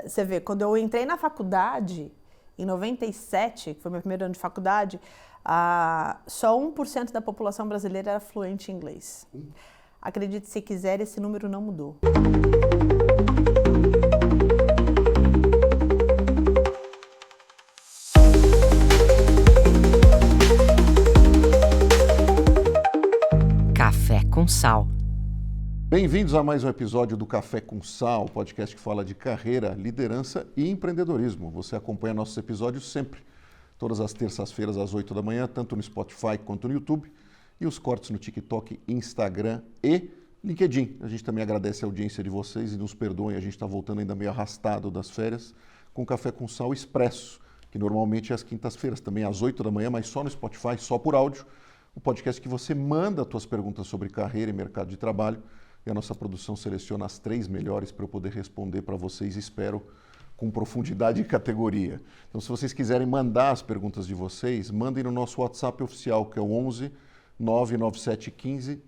Você vê, quando eu entrei na faculdade, em 97, que foi meu primeiro ano de faculdade, só 1% da população brasileira era fluente em inglês. Acredite se quiser, esse número não mudou. Café com Sal. Bem-vindos a mais um episódio do Café com Sal, podcast que fala de carreira, liderança e empreendedorismo. Você acompanha nossos episódios sempre, todas as terças-feiras às 8 da manhã, tanto no Spotify quanto no YouTube, e os cortes no TikTok, Instagram e LinkedIn. A gente também agradece a audiência de vocês e nos perdoem, a gente está voltando ainda meio arrastado das férias, com Café com Sal Expresso, que normalmente é às quintas-feiras, também às 8 da manhã, mas só no Spotify, só por áudio. O podcast que você manda as suas perguntas sobre carreira e mercado de trabalho, e a nossa produção seleciona as 3 melhores para eu poder responder para vocês, espero, com profundidade e categoria. Então, se vocês quiserem mandar as perguntas de vocês, mandem no nosso WhatsApp oficial, que é o 11 99715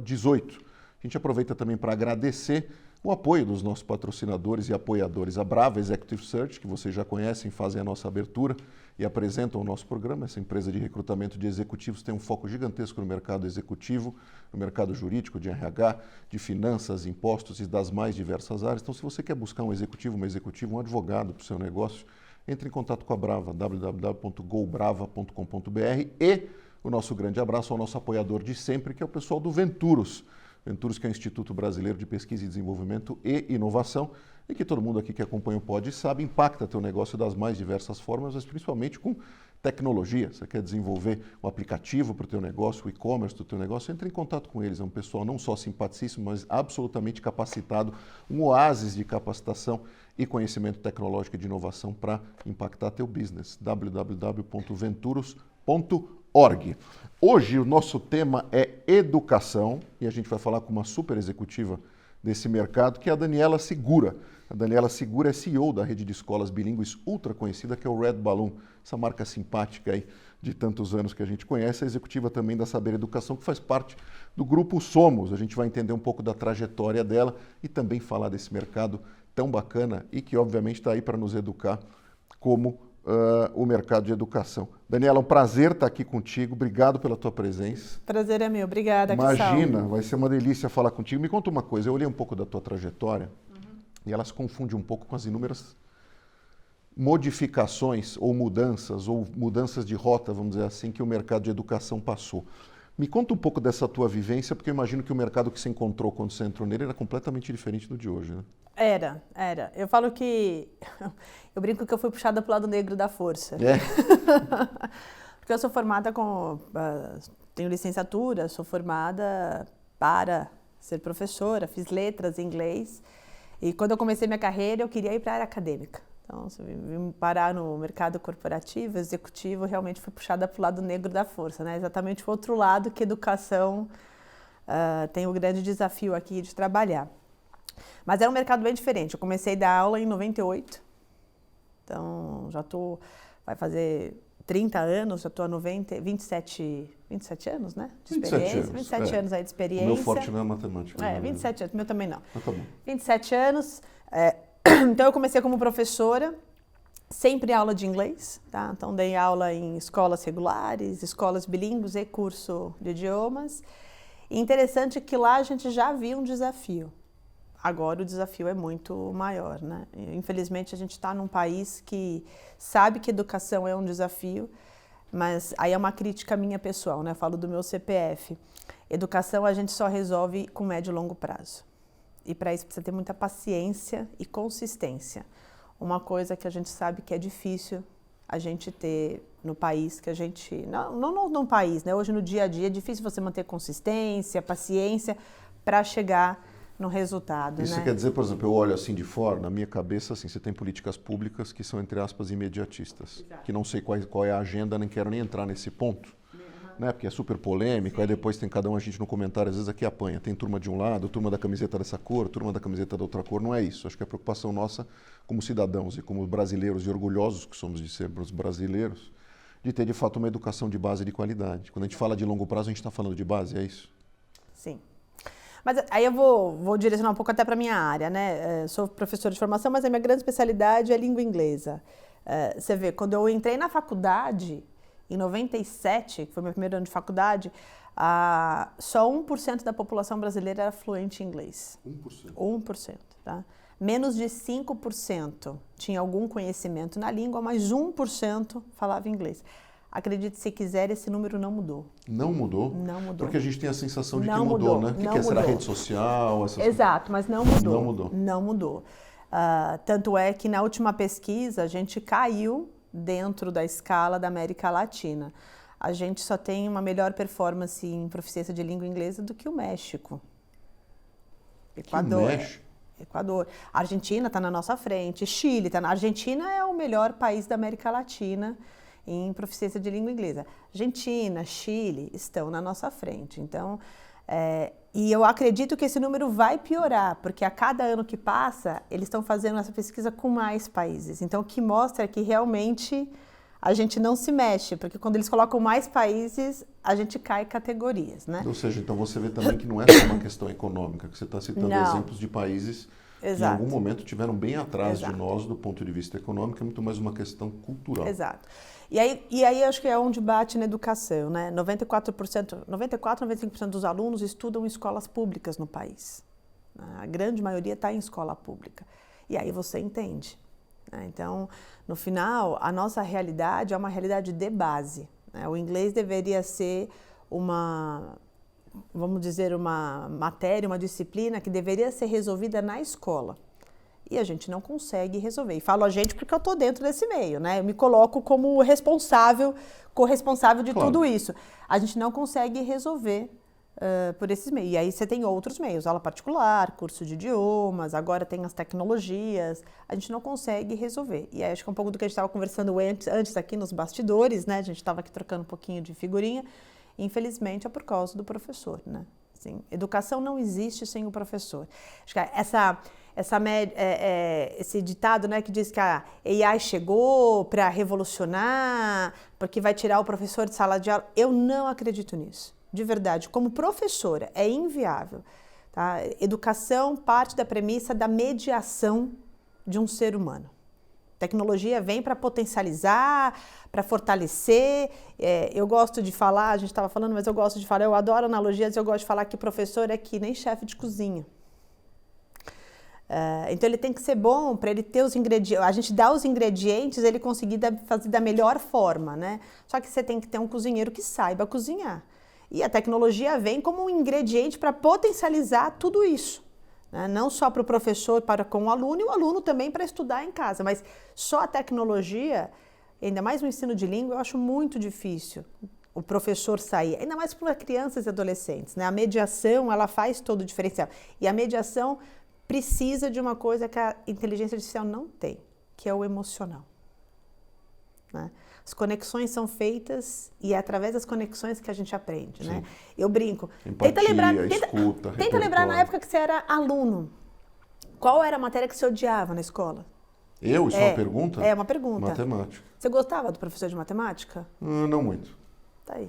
0018. A gente aproveita também para agradecer o apoio dos nossos patrocinadores e apoiadores. A Brava Executive Search, que vocês já conhecem, fazem a nossa abertura e apresentam o nosso programa. Essa empresa de recrutamento de executivos tem um foco gigantesco no mercado executivo, no mercado jurídico, de RH, de finanças, impostos e das mais diversas áreas. Então, se você quer buscar um executivo, uma executiva, um advogado para o seu negócio, entre em contato com a Brava, www.gobrava.com.br, e o nosso grande abraço ao nosso apoiador de sempre, que é o pessoal do Venturos. Venturos, que é o Instituto Brasileiro de Pesquisa e Desenvolvimento e Inovação, e que todo mundo aqui que acompanha o Pod sabe, impacta teu negócio das mais diversas formas, mas principalmente com tecnologia. Você quer desenvolver um aplicativo para o teu negócio, o e-commerce do teu negócio, entre em contato com eles. É um pessoal não só simpaticíssimo, mas absolutamente capacitado, um oásis de capacitação e conhecimento tecnológico e de inovação para impactar teu business. www.venturos.org. Hoje o nosso tema é educação e a gente vai falar com uma super executiva desse mercado, que é a Daniela Segura. A Daniela Segura é CEO da rede de escolas bilíngues ultra conhecida, que é o Red Balloon, essa marca simpática aí de tantos anos que a gente conhece, a executiva também da Saber Educação, que faz parte do grupo Somos. A gente vai entender um pouco da trajetória dela e também falar desse mercado tão bacana e que obviamente está aí para nos educar como o mercado de educação. Daniela, é um prazer estar aqui contigo. Obrigado pela tua presença. Prazer é meu. Obrigada, Imagina, vai ser uma delícia falar contigo. Me conta uma coisa, eu olhei um pouco da tua trajetória e ela se confunde um pouco com as inúmeras modificações ou mudanças de rota, vamos dizer assim, que o mercado de educação passou. Me conta um pouco dessa tua vivência, porque eu imagino que o mercado que você encontrou quando você entrou nele era completamente diferente do de hoje, né? Era. Eu falo que... Eu brinco que eu fui puxada para o lado negro da força. É? Porque eu sou formada tenho licenciatura, sou formada para ser professora, fiz letras em inglês. E quando eu comecei minha carreira, eu queria ir para a área acadêmica. Então, se eu vim parar no mercado corporativo, executivo, realmente fui puxada para o lado negro da força, né? Exatamente o outro lado que a educação tem o grande desafio aqui de trabalhar. Mas era um mercado bem diferente. Eu comecei a dar aula em 98, então vai fazer 30 anos, já estou há 27 anos, né? De experiência. 27 anos aí de experiência. O meu forte não é matemática. 27 anos, meu também não. Mas tá bom. 27 anos, então eu comecei como professora, sempre aula de inglês, tá? Então dei aula em escolas regulares, escolas bilíngues e curso de idiomas. E interessante que lá a gente já via um desafio. Agora o desafio é muito maior, né? Infelizmente a gente está num país que sabe que educação é um desafio, mas aí é uma crítica minha pessoal, né? Eu falo do meu CPF. Educação a gente só resolve com médio e longo prazo. E para isso precisa ter muita paciência e consistência. Uma coisa que a gente sabe que é difícil a gente ter no país que a gente... Não no país, né? Hoje no dia a dia é difícil você manter consistência, paciência para chegar no resultado. Isso, né? Quer dizer, por exemplo, eu olho assim de fora, na minha cabeça, assim, você tem políticas públicas que são, entre aspas, imediatistas. Exato. Que não sei qual é a agenda, nem quero nem entrar nesse ponto. Né? Porque é super polêmico, sim. Aí depois tem cada um, a gente no comentário, às vezes aqui apanha. Tem turma de um lado, turma da camiseta dessa cor, turma da camiseta da outra cor. Não é isso. Acho que é a preocupação nossa como cidadãos e como brasileiros e orgulhosos que somos de sermos brasileiros, de ter de fato uma educação de base de qualidade. Quando a gente fala de longo prazo, a gente está falando de base, é isso? Sim. Mas aí eu vou direcionar um pouco até para a minha área, né? Sou professora de formação, mas a minha grande especialidade é língua inglesa. Você vê, quando eu entrei na faculdade, em 97, que foi meu primeiro ano de faculdade, só 1% da população brasileira era fluente em inglês. 1%? 1%, tá? Menos de 5% tinha algum conhecimento na língua, mas 1% falava inglês. Acredite se quiser, esse número não mudou. Não mudou? Não mudou. Porque a gente tem a sensação de não que mudou, né? O não que é? Será mudou. rede social? Exato, mas não mudou. Não mudou. Não mudou. Tanto é que na última pesquisa a gente caiu dentro da escala da América Latina. A gente só tem uma melhor performance em proficiência de língua inglesa do que o México. Equador. Equador. A Argentina está na nossa frente. Chile está na Argentina, é o melhor país da América Latina em proficiência de língua inglesa. Argentina, Chile estão na nossa frente. Então, e eu acredito que esse número vai piorar, porque a cada ano que passa, eles estão fazendo essa pesquisa com mais países. Então, o que mostra que realmente a gente não se mexe, porque quando eles colocam mais países, a gente cai categorias, né? Ou seja, então você vê também que não é só uma questão econômica, que você está citando exemplos de países que em algum momento tiveram bem atrás de nós do ponto de vista econômico, é muito mais uma questão cultural. Exato. E aí acho que é onde bate na educação, né? 95% dos alunos estudam em escolas públicas no país. A grande maioria está em escola pública. E aí você entende. Então, no final, a nossa realidade é uma realidade de base. O inglês deveria ser vamos dizer, uma matéria, uma disciplina que deveria ser resolvida na escola. E a gente não consegue resolver. E falo a gente porque eu estou dentro desse meio, né? Eu me coloco como corresponsável de tudo isso. A gente não consegue resolver por esses meios. E aí você tem outros meios, aula particular, curso de idiomas, agora tem as tecnologias. A gente não consegue resolver. E aí acho que é um pouco do que a gente estava conversando antes aqui nos bastidores, né? A gente estava aqui trocando um pouquinho de figurinha. Infelizmente é por causa do professor, né? Assim, educação não existe sem o professor. Acho que esse ditado, né, que diz que a AI chegou para revolucionar, porque vai tirar o professor de sala de aula, eu não acredito nisso. De verdade, como professora, é inviável. Tá? Educação parte da premissa da mediação de um ser humano. Tecnologia vem para potencializar, para fortalecer. Eu gosto de falar, a gente estava falando, mas eu gosto de falar, eu adoro analogias, eu gosto de falar que professor é que nem chefe de cozinha. Então ele tem que ser bom para ele ter os ingredientes, a gente dá os ingredientes, ele conseguir fazer da melhor forma, né? Só que você tem que ter um cozinheiro que saiba cozinhar. E a tecnologia vem como um ingrediente para potencializar tudo isso. Né? Não só para o professor, para com o aluno, e o aluno também para estudar em casa. Mas só a tecnologia, ainda mais no ensino de língua, eu acho muito difícil o professor sair. Ainda mais para crianças e adolescentes. Né? A mediação, ela faz todo o diferencial. E a mediação precisa de uma coisa que a inteligência artificial não tem, que é o emocional. Né? As conexões são feitas e é através das conexões que a gente aprende, né? Eu brinco. Empatia, escuta, tenta lembrar na época que você era aluno. Qual era a matéria que você odiava na escola? Isso é uma pergunta? É uma pergunta. Matemática. Você gostava do professor de matemática? Não muito. Tá aí.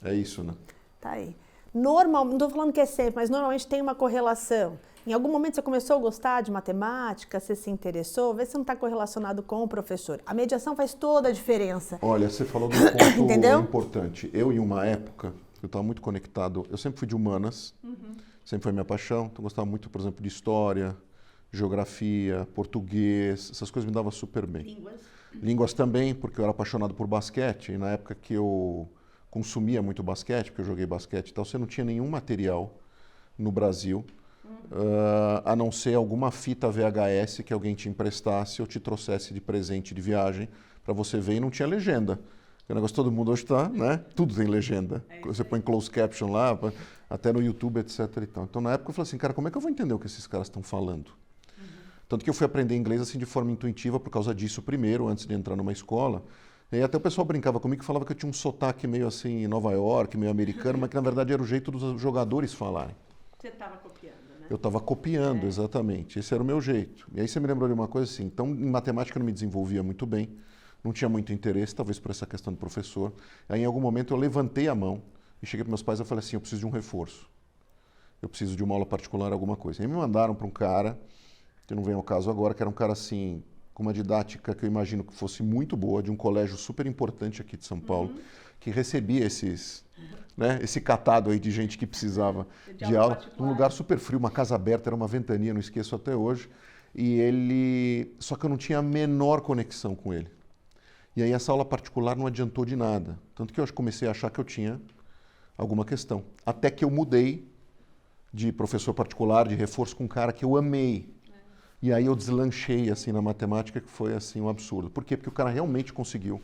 É isso, né? Tá aí. Não estou falando que é sempre, mas normalmente tem uma correlação. Em algum momento você começou a gostar de matemática, você se interessou, vê se não está correlacionado com o professor. A mediação faz toda a diferença. Olha, você falou de um ponto importante. Eu, em uma época, eu estava muito conectado, eu sempre fui de humanas, sempre foi minha paixão, então eu gostava muito, por exemplo, de história, geografia, português, essas coisas me davam super bem. Línguas também, porque eu era apaixonado por basquete, e na época que eu consumia muito basquete, porque eu joguei basquete e tal, você não tinha nenhum material no Brasil, a não ser alguma fita VHS que alguém te emprestasse ou te trouxesse de presente de viagem para você ver, e não tinha legenda. O negócio todo mundo hoje está, né? Tudo tem legenda. Você põe closed caption lá, até no YouTube, etc. E tal. Então na época eu falei assim, cara, como é que eu vou entender o que esses caras estão falando? Tanto que eu fui aprender inglês assim de forma intuitiva por causa disso primeiro, antes de entrar numa escola. E até o pessoal brincava comigo e falava que eu tinha um sotaque meio assim em Nova York, meio americano, mas que na verdade era o jeito dos jogadores falarem. Você estava copiando, né? Eu estava copiando, exatamente. Esse era o meu jeito. E aí você me lembrou de uma coisa assim, então em matemática eu não me desenvolvia muito bem, não tinha muito interesse, talvez por essa questão do professor. Aí em algum momento eu levantei a mão e cheguei para meus pais e falei assim, eu preciso de um reforço. eu preciso de uma aula particular, alguma coisa. Aí me mandaram para um cara, que não vem ao caso agora, que era um cara assim, com uma didática que eu imagino que fosse muito boa, de um colégio super importante aqui de São Paulo, que recebia esse catado aí de gente que precisava de aula, num lugar super frio, uma casa aberta, era uma ventania, não esqueço até hoje, só que eu não tinha a menor conexão com ele. E aí essa aula particular não adiantou de nada, tanto que eu comecei a achar que eu tinha alguma questão, até que eu mudei de professor particular, de reforço com um cara que eu amei. E aí eu deslanchei assim na matemática, que foi assim um absurdo. Por quê? Porque o cara realmente conseguiu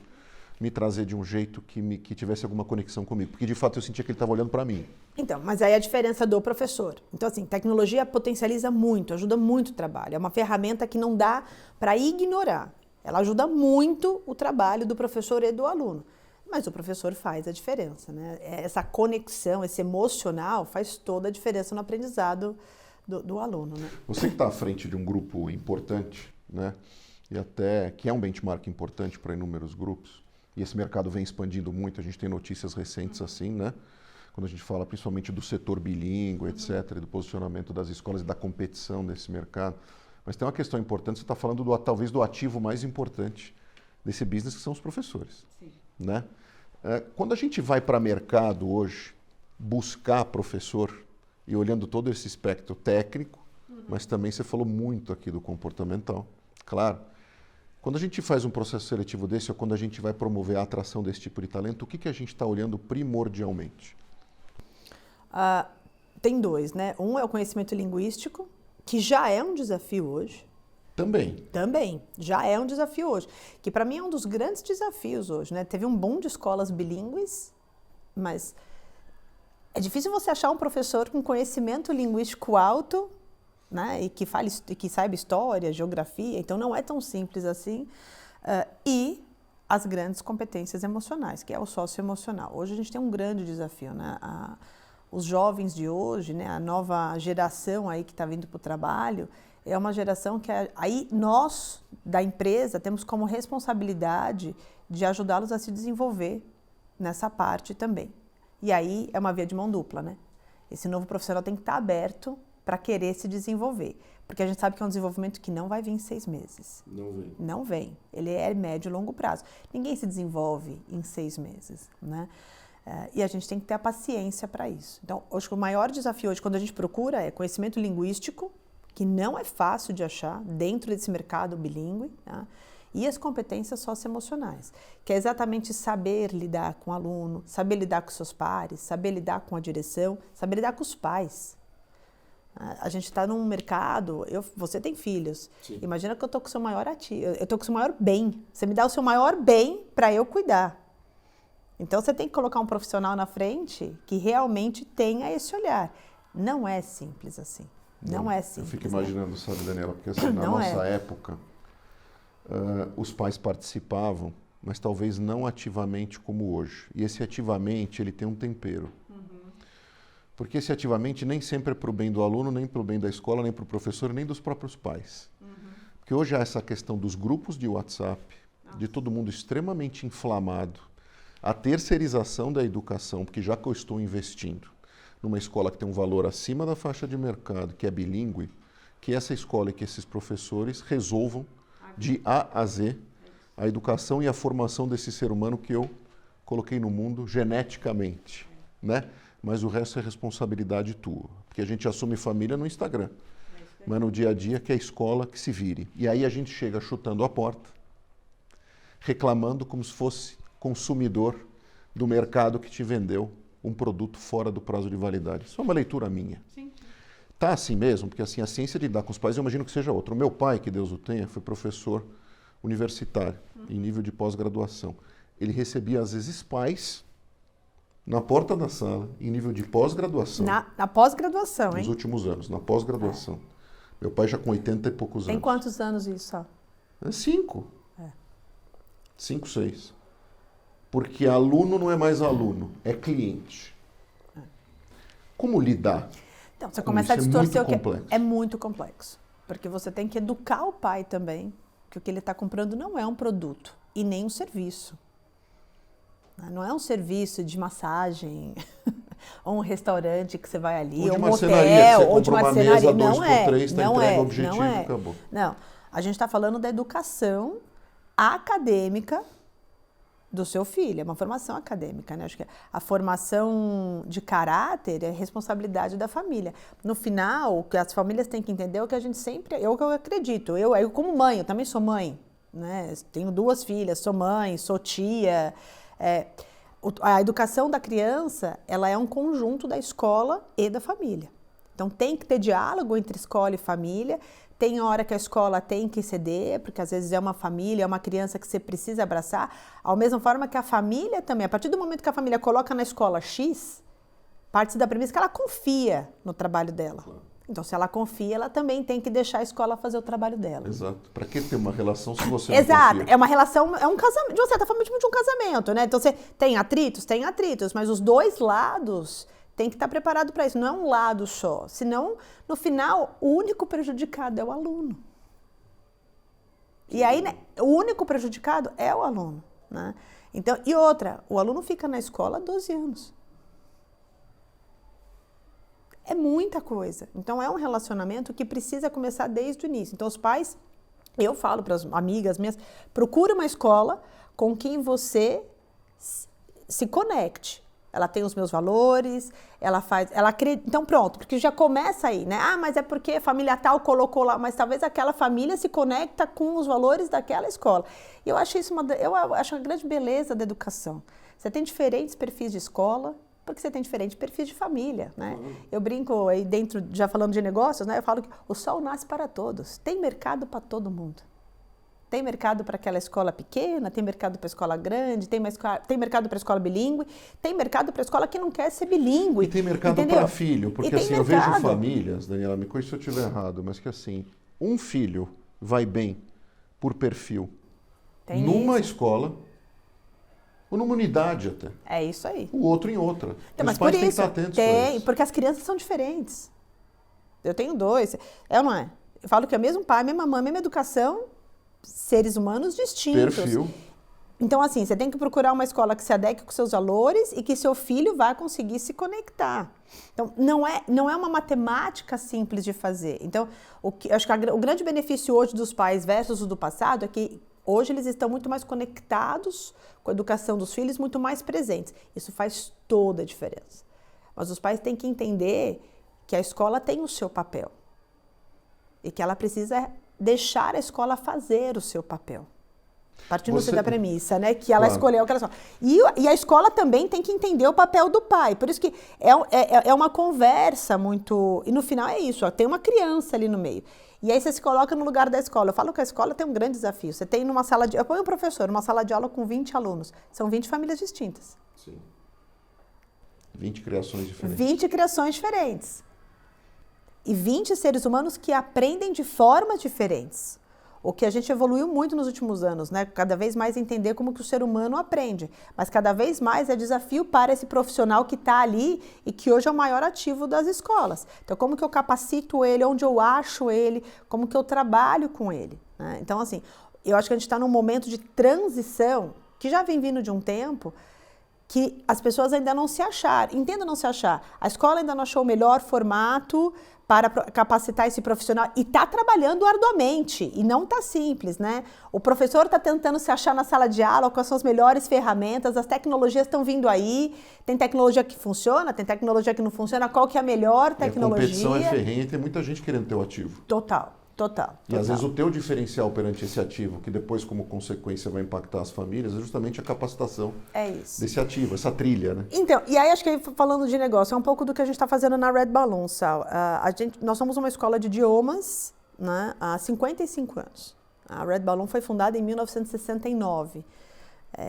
me trazer de um jeito que tivesse alguma conexão comigo. Porque de fato eu sentia que ele estava olhando para mim. Então, mas aí a diferença do professor. Então, assim, tecnologia potencializa muito, ajuda muito o trabalho. É uma ferramenta que não dá para ignorar. Ela ajuda muito o trabalho do professor e do aluno. Mas o professor faz a diferença, né? Essa conexão, esse emocional, faz toda a diferença no aprendizado do aluno, né? Você que está à frente de um grupo importante, né? E até que é um benchmark importante para inúmeros grupos, e esse mercado vem expandindo muito, a gente tem notícias recentes assim, né? Quando a gente fala principalmente do setor bilíngue, etc., e do posicionamento das escolas e da competição nesse mercado. Mas tem uma questão importante, você está falando talvez do ativo mais importante desse business, que são os professores. Sim. Né? Quando a gente vai para mercado hoje, buscar professor, e olhando todo esse espectro técnico, mas também você falou muito aqui do comportamental, claro. Quando a gente faz um processo seletivo desse, ou quando a gente vai promover a atração desse tipo de talento, o que a gente está olhando primordialmente? Tem dois, né? Um é o conhecimento linguístico, que já é um desafio hoje. Também, já é um desafio hoje. Que para mim é um dos grandes desafios hoje, né? Teve um boom de escolas bilíngues, mas é difícil você achar um professor com conhecimento linguístico alto, né? E que saiba história, geografia, então não é tão simples assim. E as grandes competências emocionais, que é o socioemocional. Hoje a gente tem um grande desafio, né? Os jovens de hoje, né? A nova geração aí que está vindo para o trabalho, é uma geração que aí nós, da empresa, temos como responsabilidade de ajudá-los a se desenvolver nessa parte também. E aí é uma via de mão dupla, né? Esse novo profissional tem que estar aberto para querer se desenvolver. Porque a gente sabe que é um desenvolvimento que não vai vir em 6 meses. Não vem. Não vem. Ele é médio e longo prazo. Ninguém se desenvolve em 6 meses, né? E a gente tem que ter a paciência para isso. Então, acho que o maior desafio hoje, quando a gente procura, é conhecimento linguístico, que não é fácil de achar dentro desse mercado bilíngue, tá? E as competências socioemocionais, que é exatamente saber lidar com o aluno, saber lidar com seus pares, saber lidar com a direção, saber lidar com os pais. A gente está num mercado, você tem filhos, sim. Imagina que eu estou com o seu maior ativo, eu estou com o seu maior bem, você me dá o seu maior bem para eu cuidar. Então você tem que colocar um profissional na frente que realmente tenha esse olhar. Não é simples assim. Não é simples. Eu fico imaginando, né? Sabe, Daniela, porque assim, na nossa época, os pais participavam, mas talvez não ativamente como hoje. E esse ativamente, ele tem um tempero. Porque esse ativamente nem sempre é para o bem do aluno, nem para o bem da escola, nem para o professor, nem dos próprios pais. Porque hoje há essa questão dos grupos de WhatsApp, de todo mundo extremamente inflamado, a terceirização da educação, porque já que eu estou investindo numa escola que tem um valor acima da faixa de mercado, que é bilíngue, que essa escola e que esses professores resolvam de A a Z a educação e a formação desse ser humano que eu coloquei no mundo geneticamente, né? Mas o resto é responsabilidade tua, porque a gente assume família no Instagram, mas no dia a dia que é a escola que se vire. E aí a gente chega chutando a porta, reclamando como se fosse consumidor do mercado que te vendeu um produto fora do prazo de validade. Isso é uma leitura minha. Sim. Tá assim mesmo, porque assim, a ciência de lidar com os pais, eu imagino que seja outra. O meu pai, que Deus o tenha, foi professor universitário, em nível de pós-graduação. Ele recebia, às vezes, pais na porta da sala, em nível de pós-graduação. Na pós-graduação, hein? Nos últimos anos, na pós-graduação. Meu pai já com 80 e poucos anos. Tem quantos anos isso? 5. 5, 6. Porque aluno não é mais aluno, é cliente. Como lidar? Então, você começa a distorcer o que é muito complexo. Porque você tem que educar o pai também, que o que ele está comprando não é um produto e nem um serviço. Não é um serviço de massagem, Ou um restaurante que você vai ali, ou de um marcenaria, hotel, ou de marcenaria. Não é, 2x3, tá entregue o objetivo, não é. acabou. Não, a gente está falando da educação acadêmica do seu filho, é uma formação acadêmica, né? Acho que a formação de caráter é responsabilidade da família. No final, o que as famílias têm que entender é o que a gente sempre, eu acredito, eu como mãe, eu também sou mãe, né? Tenho 2 filhas, sou mãe, sou tia. A educação da criança, ela é um conjunto da escola e da família. Então tem que ter diálogo entre escola e família. Tem hora que a escola tem que ceder, porque às vezes é uma família, é uma criança que você precisa abraçar. Ao mesma forma que a família também, a partir do momento que a família coloca na escola X, parte da premissa que ela confia no trabalho dela. Claro. Então, se ela confia, ela também tem que deixar a escola fazer o trabalho dela. Exato. Para que ter uma relação se você não Exato. confia? É uma relação, é um casamento, de uma certa forma, tipo de um casamento, né? Então, você tem atritos, mas os 2 lados tem que estar preparado para isso, não é um lado só. Senão, no final, o único prejudicado é o aluno. E aí, né, o único prejudicado é o aluno, né? Então, e outra, o aluno fica na escola 12 anos. É muita coisa. Então, é um relacionamento que precisa começar desde o início. Então, os pais, eu falo para as amigas minhas, procura uma escola com quem você se conecte. Ela tem os meus valores, ela acredita. Então, pronto, porque já começa aí, né? Ah, mas é porque a família tal colocou lá, mas talvez aquela família se conecta com os valores daquela escola. E eu acho isso eu acho a grande beleza da educação. Você tem diferentes perfis de escola, porque você tem diferentes perfis de família, né? Eu brinco aí dentro, já falando de negócios, né? Eu falo que o sol nasce para todos, tem mercado para todo mundo. Tem mercado para aquela escola pequena, tem mercado para a escola grande, tem mercado para a escola bilíngue, tem mercado para a escola que não quer ser bilíngue. E tem mercado para filho, porque assim, eu vejo famílias, Daniela, me corrija se eu estiver errado, mas que assim, um filho vai bem por perfil numa escola ou numa unidade até. É isso aí. O outro em outra. Então, mas os pais por têm isso, que estar atentos para isso. Porque as crianças são diferentes. Eu tenho 2, é ou não é? Eu falo que é o mesmo pai, mesma mãe, mesma educação, seres humanos distintos. Perfil. Então, assim, você tem que procurar uma escola que se adeque com seus valores e que seu filho vai conseguir se conectar. Então, não é uma matemática simples de fazer. Então, acho que o grande benefício hoje dos pais versus o do passado é que hoje eles estão muito mais conectados com a educação dos filhos, muito mais presentes. Isso faz toda a diferença. Mas os pais têm que entender que a escola tem o seu papel e que ela precisa deixar a escola fazer o seu papel. Partindo da premissa, né? Que ela escolheu aquela escola. E a escola também tem que entender o papel do pai. Por isso que é uma conversa muito... E no final é isso, ó, tem uma criança ali no meio. E aí você se coloca no lugar da escola. Eu falo que a escola tem um grande desafio. Você tem numa sala de... Eu ponho um professor numa sala de aula com 20 alunos. São 20 famílias distintas. Sim. 20 criações diferentes. 20 criações diferentes. E 20 seres humanos que aprendem de formas diferentes. O que a gente evoluiu muito nos últimos anos, né? Cada vez mais entender como que o ser humano aprende. Mas cada vez mais é desafio para esse profissional que está ali e que hoje é o maior ativo das escolas. Então, como que eu capacito ele, onde eu acho ele, como que eu trabalho com ele, né? Então, assim, eu acho que a gente está num momento de transição que já vem vindo de um tempo que as pessoas ainda não se acharam. Entenda não se achar. A escola ainda não achou o melhor formato para capacitar esse profissional e está trabalhando arduamente e não está simples, né? O professor está tentando se achar na sala de aula com as suas melhores ferramentas, as tecnologias estão vindo aí, tem tecnologia que funciona, tem tecnologia que não funciona, qual que é a melhor tecnologia? A competição é ferrenha e tem muita gente querendo ter o ativo. Total. E às vezes o teu diferencial perante esse ativo, que depois como consequência vai impactar as famílias, é justamente a capacitação desse ativo, essa trilha, né? Então, e aí acho que falando de negócio, é um pouco do que a gente está fazendo na Red Balloon, Sal. Nós somos uma escola de idiomas, né, há 55 anos. A Red Balloon foi fundada em 1969.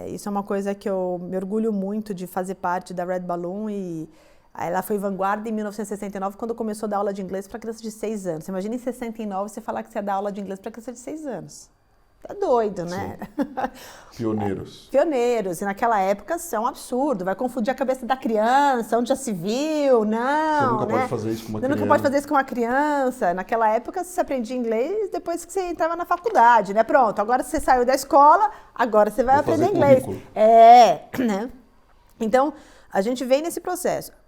Isso é uma coisa que eu me orgulho muito de fazer parte da Red Balloon e... Ela foi vanguarda em 1969, quando começou a dar aula de inglês para criança de 6 anos. Você imagina em 69 você falar que você dá aula de inglês para criança de 6 anos. Tá doido, né? Pioneiros. Pioneiros. E naquela época isso é um absurdo. Vai confundir a cabeça da criança, onde já se viu, não. Você nunca pode fazer isso com uma criança. Você nunca pode fazer isso com uma criança. Naquela época você aprendia inglês depois que você entrava na faculdade, né? Pronto, agora você saiu da escola, agora você vai aprender inglês. Né? Então, a gente vem nesse processo.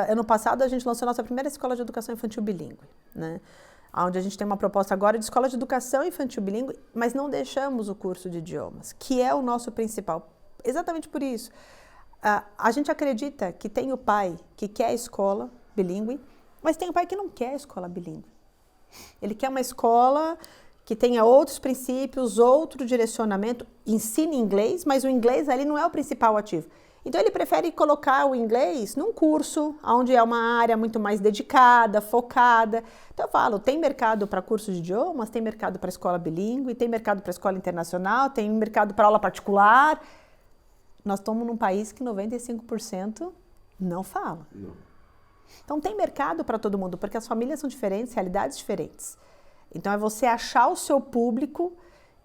Ano passado, a gente lançou a nossa primeira escola de educação infantil bilíngue, né? Onde a gente tem uma proposta agora de escola de educação infantil bilíngue, mas não deixamos o curso de idiomas, que é o nosso principal. Exatamente por isso. A gente acredita que tem o pai que quer a escola bilíngue, mas tem o pai que não quer a escola bilíngue. Ele quer uma escola que tenha outros princípios, outro direcionamento, ensine inglês, mas o inglês ali não é o principal ativo. Então ele prefere colocar o inglês num curso, onde é uma área muito mais dedicada, focada. Então eu falo, tem mercado para curso de idiomas, tem mercado para escola bilíngue, tem mercado para escola internacional, tem mercado para aula particular. Nós estamos num país que 95% não fala. Não. Então tem mercado para todo mundo, porque as famílias são diferentes, realidades diferentes. Então é você achar o seu público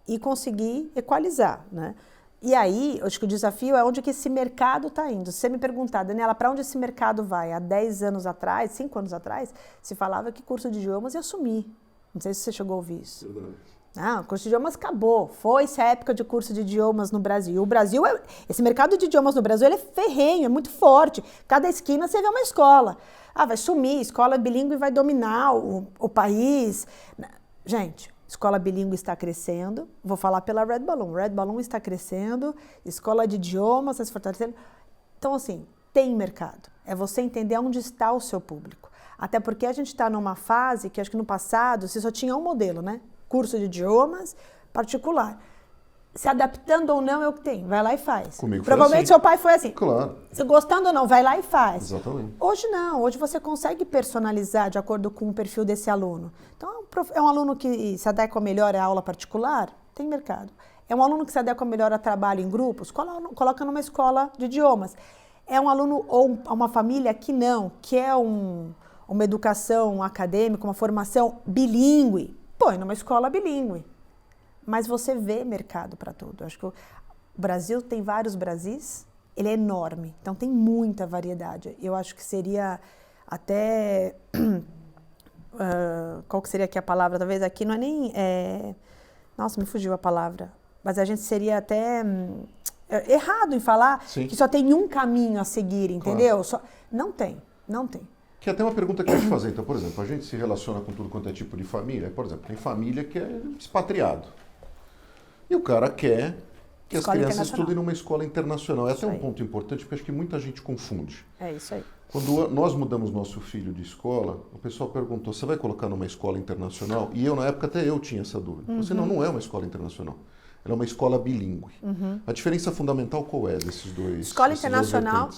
e conseguir equalizar, né? E aí, eu acho que o desafio é onde que esse mercado está indo. Se você me perguntar, Daniela, para onde esse mercado vai? Há 10 anos atrás, 5 anos atrás, se falava que curso de idiomas ia sumir. Não sei se você chegou a ouvir isso. O curso de idiomas acabou. Foi-se a época de curso de idiomas no Brasil. E o Brasil, esse mercado de idiomas no Brasil, ele é ferrenho, é muito forte. Cada esquina você vê uma escola. Vai sumir, escola bilíngue vai dominar o país. Gente, escola bilíngue está crescendo. Vou falar pela Red Balloon. Red Balloon está crescendo. Escola de idiomas está se fortalecendo. Então, assim, tem mercado. É você entender onde está o seu público. Até porque a gente está numa fase que acho que no passado você só tinha um modelo, né? Curso de idiomas particular. Se adaptando ou não é o que tem. Vai lá e faz. Comigo Provavelmente seu pai foi assim. Claro. Se gostando ou não, vai lá e faz. Exatamente. Hoje não. Hoje você consegue personalizar de acordo com o perfil desse aluno. Então, é um aluno que se adequa melhor à aula particular? Tem mercado. É um aluno que se adequa melhor a trabalho em grupos? Coloca numa escola de idiomas. É um aluno ou uma família que não, que é uma educação acadêmica, uma formação bilíngue? Põe numa escola bilíngue. Mas você vê mercado para tudo. Acho que o Brasil tem vários Brasis, ele é enorme, então tem muita variedade. Eu acho que seria até... qual que seria aqui a palavra? Talvez aqui não é nem... nossa, me fugiu a palavra. Mas a gente seria até errado em falar Sim. que só tem um caminho a seguir, entendeu? Claro. Não tem. Que é até uma pergunta que eu ia te fazer. Então, por exemplo, a gente se relaciona com tudo quanto é tipo de família. Por exemplo, tem família que é expatriado. E o cara quer que as crianças estudem numa escola internacional. É até um ponto importante, porque acho que muita gente confunde. É isso aí. Quando nós mudamos nosso filho de escola, o pessoal perguntou, você vai colocar numa escola internacional? E eu, na época, até eu tinha essa dúvida. Você não é uma escola internacional. Ela é uma escola bilíngue. A diferença fundamental qual é desses dois? Escola internacional...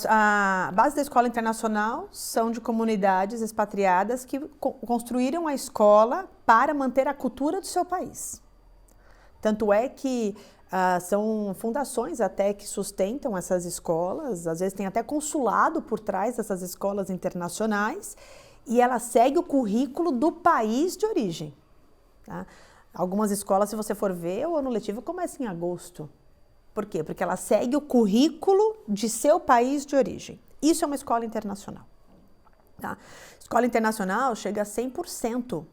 A base da escola internacional são de comunidades expatriadas que construíram a escola para manter a cultura do seu país. Tanto é que são fundações até que sustentam essas escolas, às vezes tem até consulado por trás dessas escolas internacionais, e ela segue o currículo do país de origem. Tá? Algumas escolas, se você for ver, o ano letivo começa em agosto. Por quê? Porque ela segue o currículo de seu país de origem. Isso é uma escola internacional. Tá? Escola internacional chega a 100%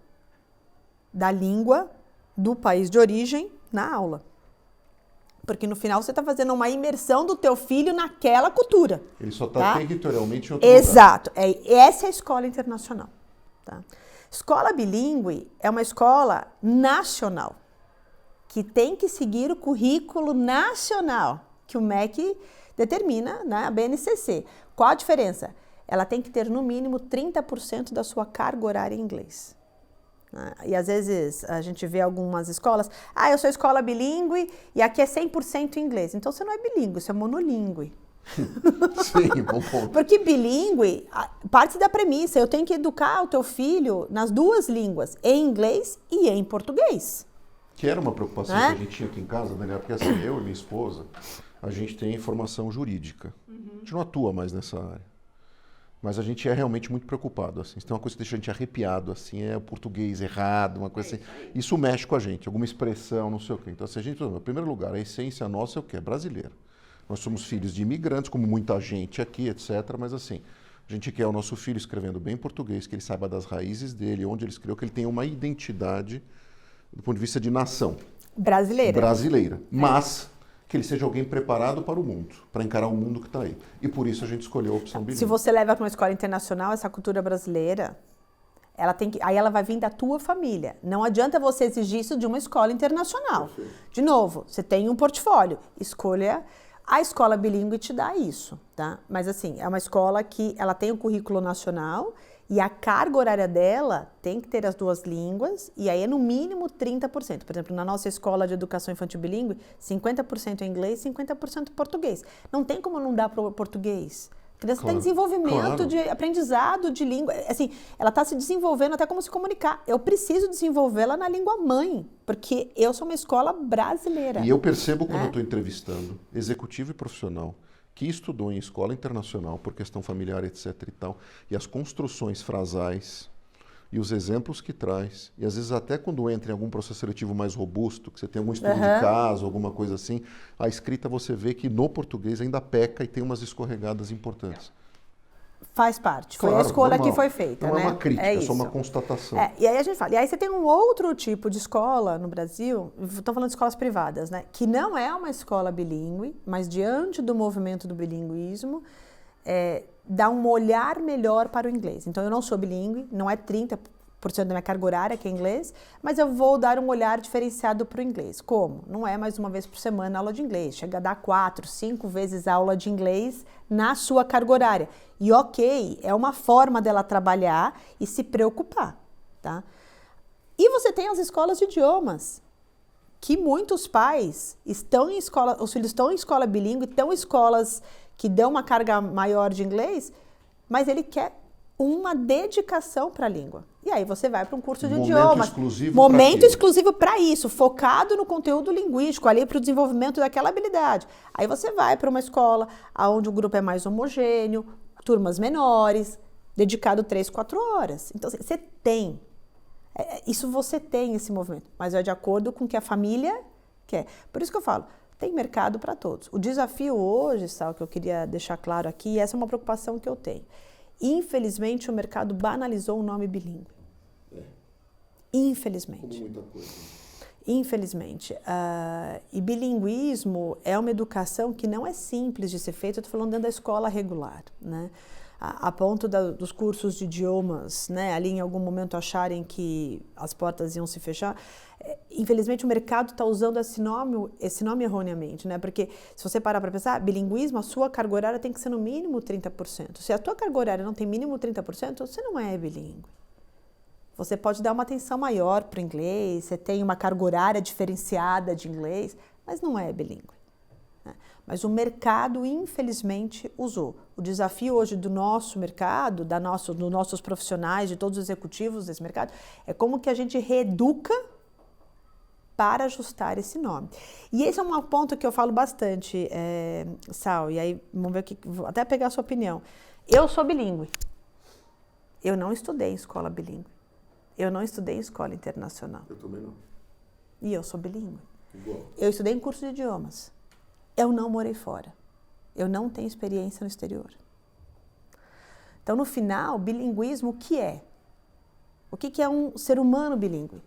da língua do país de origem na aula. Porque no final você está fazendo uma imersão do teu filho naquela cultura. Ele só está territorialmente em outro lugar. Exato. Essa é a escola internacional. Tá? Escola bilíngue é uma escola nacional, que tem que seguir o currículo nacional que o MEC determina, né, a BNCC. Qual a diferença? Ela tem que ter no mínimo 30% da sua carga horária em inglês. E às vezes a gente vê algumas escolas, eu sou escola bilíngue e aqui é 100% inglês. Então você não é bilíngue, você é monolíngue. Sim, bom ponto. Porque bilíngue parte da premissa, eu tenho que educar o teu filho nas duas línguas, em inglês e em português. Que era uma preocupação que a gente tinha aqui em casa, Daniela, porque assim, eu e minha esposa, a gente tem formação jurídica. A gente não atua mais nessa área. Mas a gente é realmente muito preocupado, assim. Se tem uma coisa que deixa a gente arrepiado, assim, é o português errado, uma coisa assim. Isso mexe com a gente, alguma expressão, não sei o quê. Então, assim, a gente, em primeiro lugar, a essência nossa é o quê? É brasileira. Nós somos filhos de imigrantes, como muita gente aqui, etc. Mas, assim, a gente quer o nosso filho escrevendo bem português, que ele saiba das raízes dele, onde ele escreveu, que ele tenha uma identidade do ponto de vista de nação. Brasileira. Mas que ele seja alguém preparado para o mundo, para encarar o mundo que está aí. E por isso a gente escolheu a opção bilíngue. Se você leva para uma escola internacional, essa cultura brasileira, aí ela vai vir da tua família. Não adianta você exigir isso de uma escola internacional. Perfeito. De novo, você tem um portfólio, escolha. A escola bilíngue te dá isso, tá? Mas assim, é uma escola que ela tem o currículo nacional e a carga horária dela tem que ter as duas línguas e aí é no mínimo 30%. Por exemplo, na nossa escola de educação infantil bilíngue, 50% é inglês, 50% português. Não tem como não dar para o português. A criança está em desenvolvimento de aprendizado de língua. Assim, ela está se desenvolvendo até como se comunicar. Eu preciso desenvolvê-la na língua mãe, porque eu sou uma escola brasileira. E eu percebo quando eu estou entrevistando executivo e profissional que estudou em escola internacional por questão familiar, etc. e tal, e as construções frasais e os exemplos que traz, e às vezes até quando entra em algum processo seletivo mais robusto, que você tem algum estudo de caso, alguma coisa assim, a escrita você vê que no português ainda peca e tem umas escorregadas importantes. Faz parte, Claro, foi a escolha normal. que foi feita. Não né? é uma crítica, é só uma isso. constatação. E aí a gente fala, e aí você tem um outro tipo de escola no Brasil, estou falando de escolas privadas, né? Que não é uma escola bilíngue, mas diante do movimento do bilinguismo, dá um olhar melhor para o inglês. Então eu não sou bilíngue, não é 30% da minha carga horária que é inglês, mas eu vou dar um olhar diferenciado para o inglês. Como? Não é mais uma vez por semana aula de inglês, chega a dar 4, 5 vezes aula de inglês na sua carga horária. E ok, é uma forma dela trabalhar e se preocupar, tá? E você tem as escolas de idiomas, que muitos pais estão em escola, os filhos estão em escola bilíngue, estão em escolas que dão uma carga maior de inglês, mas ele quer uma dedicação para a língua. E aí você vai para um curso de idiomas. Momento exclusivo para isso, focado no conteúdo linguístico, ali para o desenvolvimento daquela habilidade. Aí você vai para uma escola onde o grupo é mais homogêneo, turmas menores, dedicado 3, 4 horas. Então você tem. Isso você tem esse movimento, mas é de acordo com o que a família quer. Por isso que eu falo, tem mercado para todos. O desafio hoje, Sal, que eu queria deixar claro aqui, essa é uma preocupação que eu tenho. Infelizmente, o mercado banalizou o nome bilíngue. Infelizmente. Como muita coisa. Infelizmente. E bilinguismo é uma educação que não é simples de ser feita. Eu estou falando dentro da escola regular, né? A ponto dos cursos de idiomas, né, ali em algum momento acharem que as portas iam se fechar. Infelizmente, o mercado está usando esse nome erroneamente, né? Porque se você parar para pensar, bilinguismo, a sua carga horária tem que ser no mínimo 30%. Se a tua carga horária não tem mínimo 30%, você não é bilíngue. Você pode dar uma atenção maior para o inglês, você tem uma carga horária diferenciada de inglês, mas não é bilíngue. Mas o mercado, infelizmente, usou. O desafio hoje do nosso mercado, dos nossos profissionais, de todos os executivos desse mercado, é como que a gente reeduca para ajustar esse nome. E esse é um ponto que eu falo bastante, Sal, e aí vamos ver vou até pegar a sua opinião. Eu sou bilíngue. Eu não estudei em escola bilíngue. Eu não estudei em escola internacional. Eu também não. E eu sou bilíngue. Igual. Eu estudei em curso de idiomas. Eu não morei fora. Eu não tenho experiência no exterior. Então, no final, bilinguismo, o que é? O que é um ser humano bilíngue?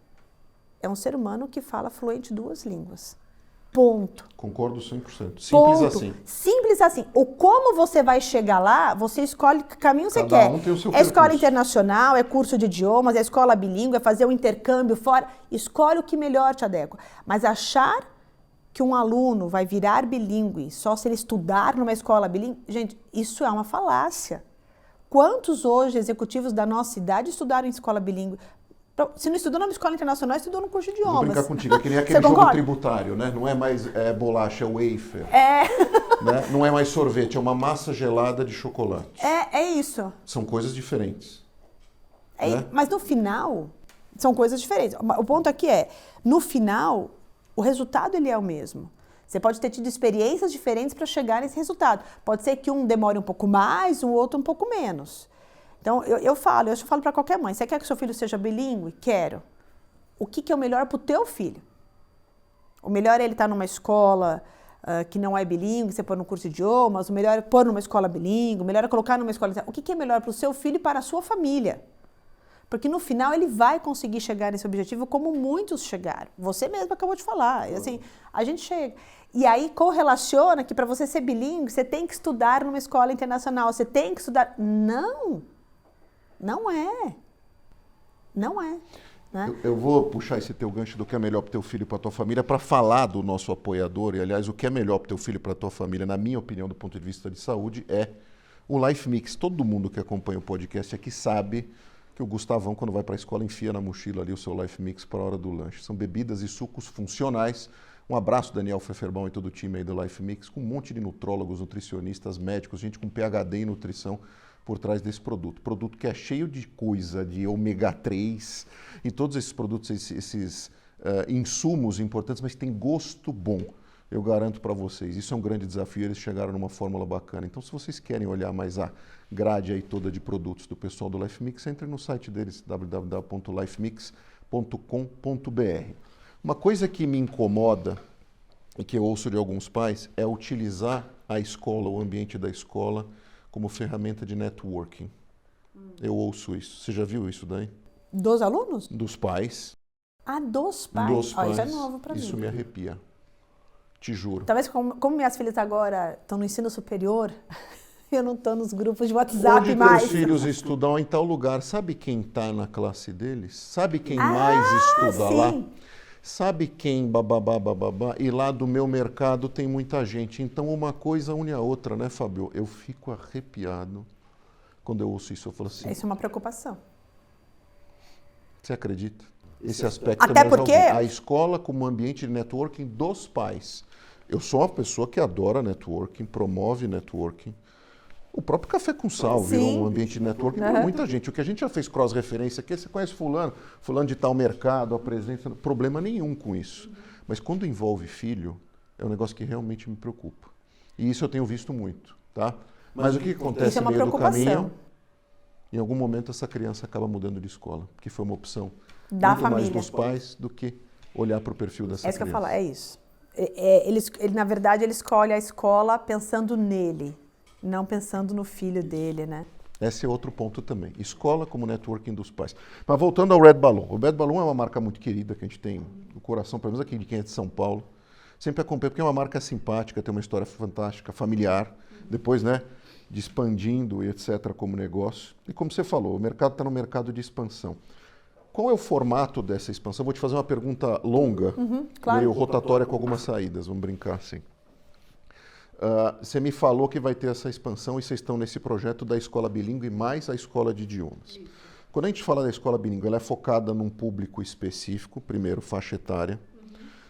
É um ser humano que fala fluente 2 línguas. Ponto. Concordo 100%. Simples Ponto. assim. Simples assim. O como você vai chegar lá, você escolhe que caminho você quer. Um tem o seu é escola percurso. internacional, é curso de idiomas, é escola bilíngue, é fazer um intercâmbio fora. Escolhe o que melhor te adequa. Mas achar que um aluno vai virar bilíngue só se ele estudar numa escola bilíngue, gente, isso é uma falácia. Quantos hoje executivos da nossa idade estudaram em escola bilíngue? Se não estudou numa escola internacional, estudou no curso de idiomas. Vou brincar contigo, é que nem aquele jogo tributário, né? Não é mais bolacha, é wafer. Né? Não é mais sorvete, é uma massa gelada de chocolate. É isso. São coisas diferentes. Né? Mas no final, são coisas diferentes. O ponto aqui no final, o resultado ele é o mesmo. Você pode ter tido experiências diferentes para chegar nesse resultado. Pode ser que um demore um pouco mais, o outro um pouco menos. Então, eu falo para qualquer mãe, você quer que seu filho seja bilíngue? Quero. O que é o melhor para o teu filho? O melhor é ele estar numa escola que não é bilíngue, você pôr no curso de idiomas, o melhor é pôr numa escola bilíngue, o melhor é colocar numa escola... O que é melhor para o seu filho e para a sua família? Porque no final ele vai conseguir chegar nesse objetivo como muitos chegaram. Você mesmo acabou de falar. Assim, a gente chega. E aí correlaciona que para você ser bilíngue, você tem que estudar numa escola internacional, você tem que estudar... Não! Não é. Não é. Né? Eu vou puxar esse teu gancho do que é melhor para teu filho e para tua família para falar do nosso apoiador. E, aliás, o que é melhor para teu filho e para tua família, na minha opinião, do ponto de vista de saúde, é o Life Mix. Todo mundo que acompanha o podcast aqui sabe que o Gustavão, quando vai para a escola, enfia na mochila ali o seu Life Mix para a hora do lanche. São bebidas e sucos funcionais. Um abraço, Daniel Pfefferbaum e todo o time aí do Life Mix, com um monte de nutrólogos, nutricionistas, médicos, gente com PhD em nutrição por trás desse produto. Produto que é cheio de coisa, de ômega 3 e todos esses produtos, esses insumos importantes, mas tem gosto bom. Eu garanto para vocês, isso é um grande desafio, eles chegaram numa fórmula bacana. Então, se vocês querem olhar mais a grade aí toda de produtos do pessoal do Life Mix, entre no site deles, www.lifemix.com.br. Uma coisa que me incomoda e que eu ouço de alguns pais é utilizar a escola, o ambiente da escola, como ferramenta de networking. Eu ouço isso. Você já viu isso daí? Dos alunos? Dos pais. Ah, dos pais. Dos pais. Isso é novo para mim. Isso me arrepia. Te juro. Talvez como minhas filhas agora estão no ensino superior, eu não estou nos grupos de WhatsApp mais. Onde teus filhos estudam em tal lugar, sabe quem está na classe deles? Sabe quem mais estuda lá? Sabe quem bababá, bababá? E lá do meu mercado tem muita gente. Então uma coisa une a outra, né, Fábio? Eu fico arrepiado quando eu ouço isso. Eu falo assim... Isso é uma preocupação. Você acredita? Esse aspecto até porque a escola como ambiente de networking dos pais. Eu sou uma pessoa que adora networking, promove networking. O próprio Café com Sal virou um ambiente de networking para muita gente. O que a gente já fez cross-referência aqui, você conhece fulano de tal mercado, apresenta, problema nenhum com isso. Mas quando envolve filho, é um negócio que realmente me preocupa. E isso eu tenho visto muito, tá? Mas o que acontece no meio do caminho? Em algum momento essa criança acaba mudando de escola, porque foi uma opção da muito família. Mais dos pais do que olhar para o perfil dessa criança. É isso que eu falo, é isso. Ele, na verdade, ele escolhe a escola pensando nele, não pensando no filho dele, né? Esse é outro ponto também. Escola como networking dos pais. Mas voltando ao Red Balloon. O Red Balloon é uma marca muito querida, que a gente tem no coração, pelo menos aqui de quem é de São Paulo. Sempre acompanho, porque é uma marca simpática, tem uma história fantástica, familiar. Depois, né, de expandindo e etc. como negócio. E como você falou, o mercado está no mercado de expansão. Qual é o formato dessa expansão? Vou te fazer uma pergunta longa, claro. Meio rotatória com algumas saídas, vamos brincar assim. Você me falou que vai ter essa expansão e vocês estão nesse projeto da escola bilíngue mais a escola de idiomas. Isso. Quando a gente fala da escola bilíngue, ela é focada num público específico, primeiro, faixa etária.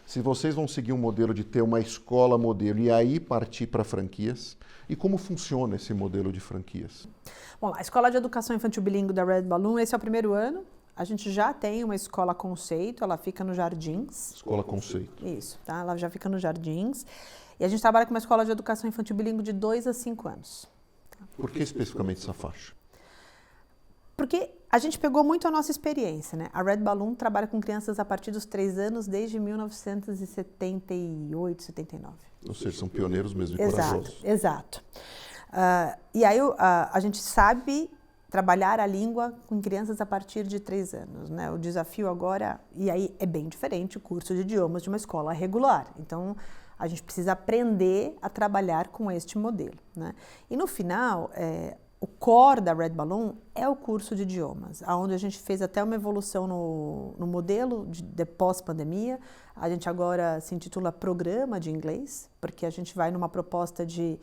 Se vocês vão seguir um modelo de ter uma escola modelo e aí partir para franquias, e como funciona esse modelo de franquias? Bom, a Escola de Educação Infantil Bilíngue da Red Balloon, esse é o primeiro ano. A gente já tem uma escola conceito, ela fica nos Jardins. Escola conceito. Isso, tá? Ela já fica nos Jardins. E a gente trabalha com uma escola de educação infantil bilíngue de 2 a 5 anos. Por que especificamente essa faixa? Porque a gente pegou muito a nossa experiência, né? A Red Balloon trabalha com crianças a partir dos 3 anos desde 1978, 79. Ou seja, são pioneiros mesmo e corajosos. Exato. E aí a gente sabe trabalhar a língua com crianças a partir de 3 anos, né? O desafio agora, e aí é bem diferente o curso de idiomas de uma escola regular. Então, a gente precisa aprender a trabalhar com este modelo, né? E no final, o core da Red Balloon é o curso de idiomas, onde a gente fez até uma evolução no modelo de pós-pandemia. A gente agora se intitula Programa de Inglês, porque a gente vai numa proposta de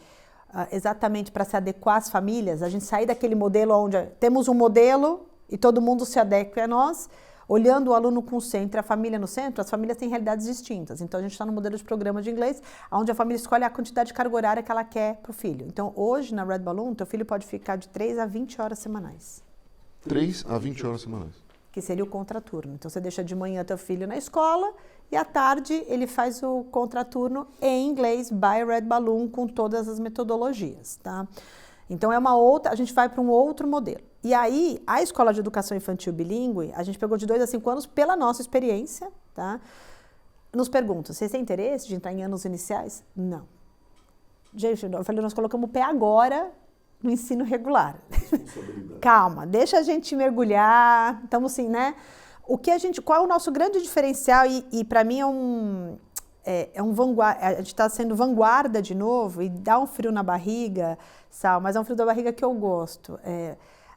exatamente para se adequar às famílias, a gente sair daquele modelo onde temos um modelo e todo mundo se adequa a nós, olhando o aluno com o centro, a família no centro. As famílias têm realidades distintas. Então, a gente está no modelo de programa de inglês, onde a família escolhe a quantidade de carga horária que ela quer para o filho. Então, hoje, na Red Balloon, teu filho pode ficar de 3 a 20 horas semanais. 3 a 20 horas semanais. Que seria o contraturno. Então, você deixa de manhã teu filho na escola e à tarde ele faz o contraturno em inglês, by Red Balloon, com todas as metodologias, tá? Então, a gente vai para um outro modelo. E aí, a Escola de Educação Infantil Bilíngue, a gente pegou de 2 a 5 anos pela nossa experiência, tá? Nos pergunta, vocês têm interesse de entrar em anos iniciais? Não. Gente, eu falei, nós colocamos o pé agora no ensino regular. Calma, deixa a gente mergulhar. Então, assim, né? Qual é o nosso grande diferencial? E para mim a gente está sendo vanguarda de novo e dá um frio na barriga, Sal, mas é um frio da barriga que eu gosto.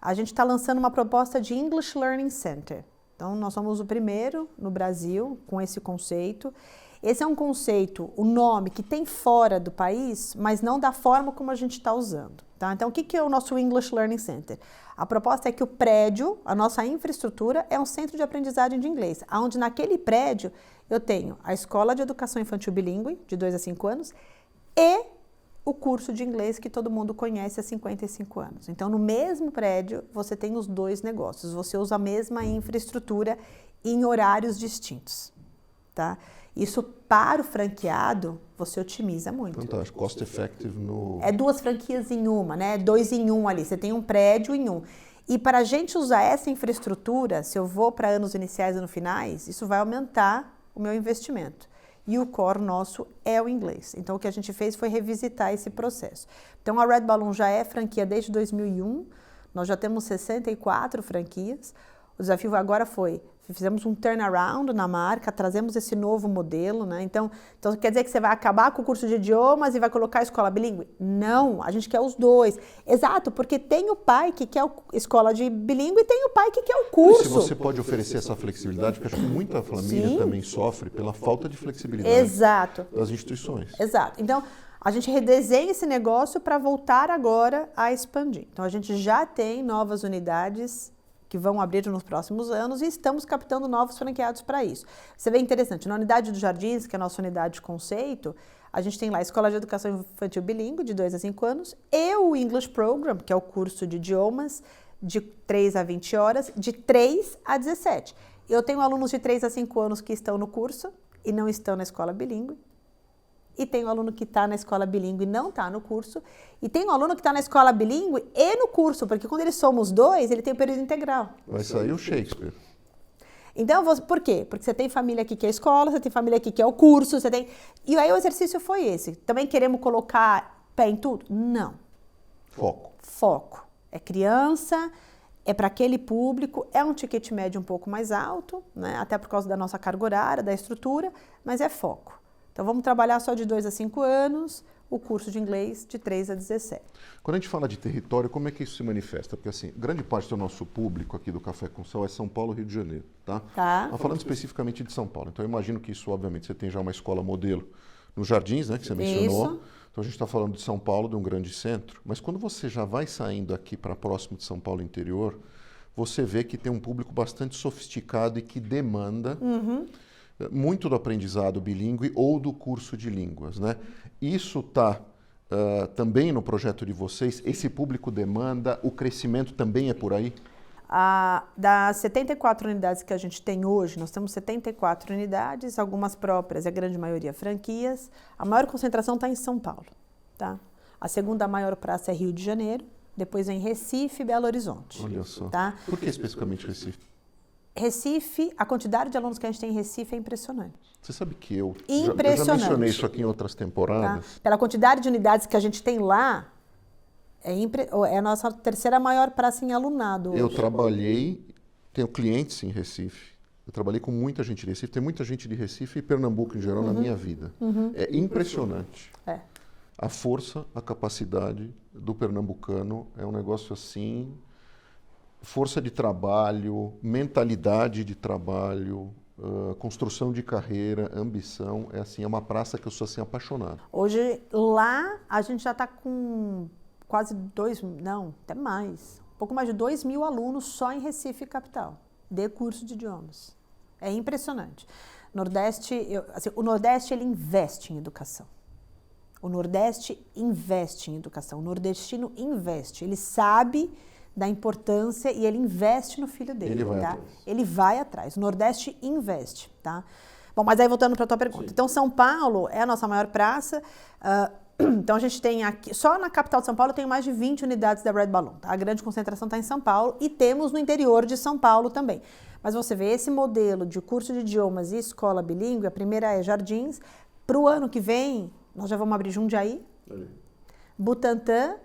A gente está lançando uma proposta de English Learning Center. Então, nós somos o primeiro no Brasil com esse conceito. Esse é um conceito, o nome que tem fora do país, mas não da forma como a gente está usando. Tá? Então, o que é o nosso English Learning Center? A proposta é que o prédio, a nossa infraestrutura, é um centro de aprendizagem de inglês, onde naquele prédio eu tenho a Escola de Educação Infantil Bilíngue, de 2 a 5 anos, e o curso de inglês que todo mundo conhece há 55 anos. Então, no mesmo prédio, você tem os dois negócios, você usa a mesma infraestrutura em horários distintos. Tá? Isso, para o franqueado, você otimiza muito. Fantástico. Cost effective no... É 2 franquias em uma, né? 2 em 1 ali. Você tem um prédio em um. E para a gente usar essa infraestrutura, se eu vou para anos iniciais e anos finais, isso vai aumentar o meu investimento. E o core nosso é o inglês. Então, o que a gente fez foi revisitar esse processo. Então, a Red Balloon já é franquia desde 2001. Nós já temos 64 franquias. O desafio agora fizemos um turnaround na marca, trazemos esse novo modelo, né? Então quer dizer que você vai acabar com o curso de idiomas e vai colocar a escola bilíngue? Não, a gente quer os dois. Exato, porque tem o pai que quer a escola de bilíngue e tem o pai que quer o curso. Se você pode oferecer essa flexibilidade, porque acho que muita família também sofre pela falta de flexibilidade das instituições. Exato. Então, a gente redesenha esse negócio para voltar agora a expandir. Então, a gente já tem novas unidades que vão abrir nos próximos anos e estamos captando novos franqueados para isso. Você vê interessante, na unidade dos Jardins, que é a nossa unidade de conceito, a gente tem lá a Escola de Educação Infantil Bilíngue, de 2 a 5 anos, e o English Program, que é o curso de idiomas, de 3 a 20 horas, de 3 a 17. Eu tenho alunos de 3 a 5 anos que estão no curso e não estão na escola bilíngue. E tem um aluno que está na escola bilíngue e não está no curso. E tem um aluno que está na escola bilíngue e no curso, porque quando eles somos 2, ele tem o período integral. Vai sair o Shakespeare. Então, por quê? Porque você tem família que quer escola, você tem família que quer o curso, você tem... E aí o exercício foi esse. Também queremos colocar pé em tudo? Não. Foco. É criança, é para aquele público, é um ticket médio um pouco mais alto, né? Até por causa da nossa carga horária, da estrutura, mas é foco. Então, vamos trabalhar só de 2 a 5 anos, o curso de inglês de 3 a 17. Quando a gente fala de território, como é que isso se manifesta? Porque, assim, grande parte do nosso público aqui do Café com Sal é São Paulo, Rio de Janeiro, tá? Mas falando especificamente de São Paulo. Então, eu imagino que isso, obviamente, você tem já uma escola modelo nos Jardins, né, que você mencionou. Isso. Então, a gente está falando de São Paulo, de um grande centro. Mas quando você já vai saindo aqui para próximo de São Paulo interior, você vê que tem um público bastante sofisticado e que demanda... muito do aprendizado bilíngue ou do curso de línguas, né? Isso está também no projeto de vocês? Esse público demanda, o crescimento também é por aí? Das 74 unidades que a gente tem hoje, nós temos 74 unidades, algumas próprias e a grande maioria franquias. A maior concentração está em São Paulo, tá? A segunda maior praça é Rio de Janeiro, depois vem Recife e Belo Horizonte. Olha só. Tá? Por que especificamente Recife? Recife, a quantidade de alunos que a gente tem em Recife é impressionante. Você sabe que eu já mencionei isso aqui em outras temporadas. Tá? Pela quantidade de unidades que a gente tem lá, é a nossa terceira maior praça em alunado hoje. Eu tenho clientes em Recife, eu trabalhei com muita gente de Recife, tem muita gente de Recife e Pernambuco em geral na minha vida. É impressionante. A força, a capacidade do pernambucano é um negócio assim... Força de trabalho, mentalidade de trabalho, construção de carreira, ambição, é uma praça que eu sou assim apaixonado. Hoje lá a gente já está com quase até mais, um pouco mais de 2.000 alunos só em Recife capital, de curso de idiomas. É impressionante. O Nordeste ele investe em educação. O Nordeste investe em educação. O nordestino investe. Ele sabe da importância e ele investe no filho dele. Ele vai atrás. O Nordeste investe, tá? Bom, mas aí voltando para a tua pergunta. Sim. Então, São Paulo é a nossa maior praça. Então, a gente tem aqui... Só na capital de São Paulo tem mais de 20 unidades da Red Balloon. Tá? A grande concentração está em São Paulo e temos no interior de São Paulo também. Mas você vê esse modelo de curso de idiomas e escola bilíngue, a primeira é Jardins. Para o ano que vem, nós já vamos abrir Jundiaí, Butantã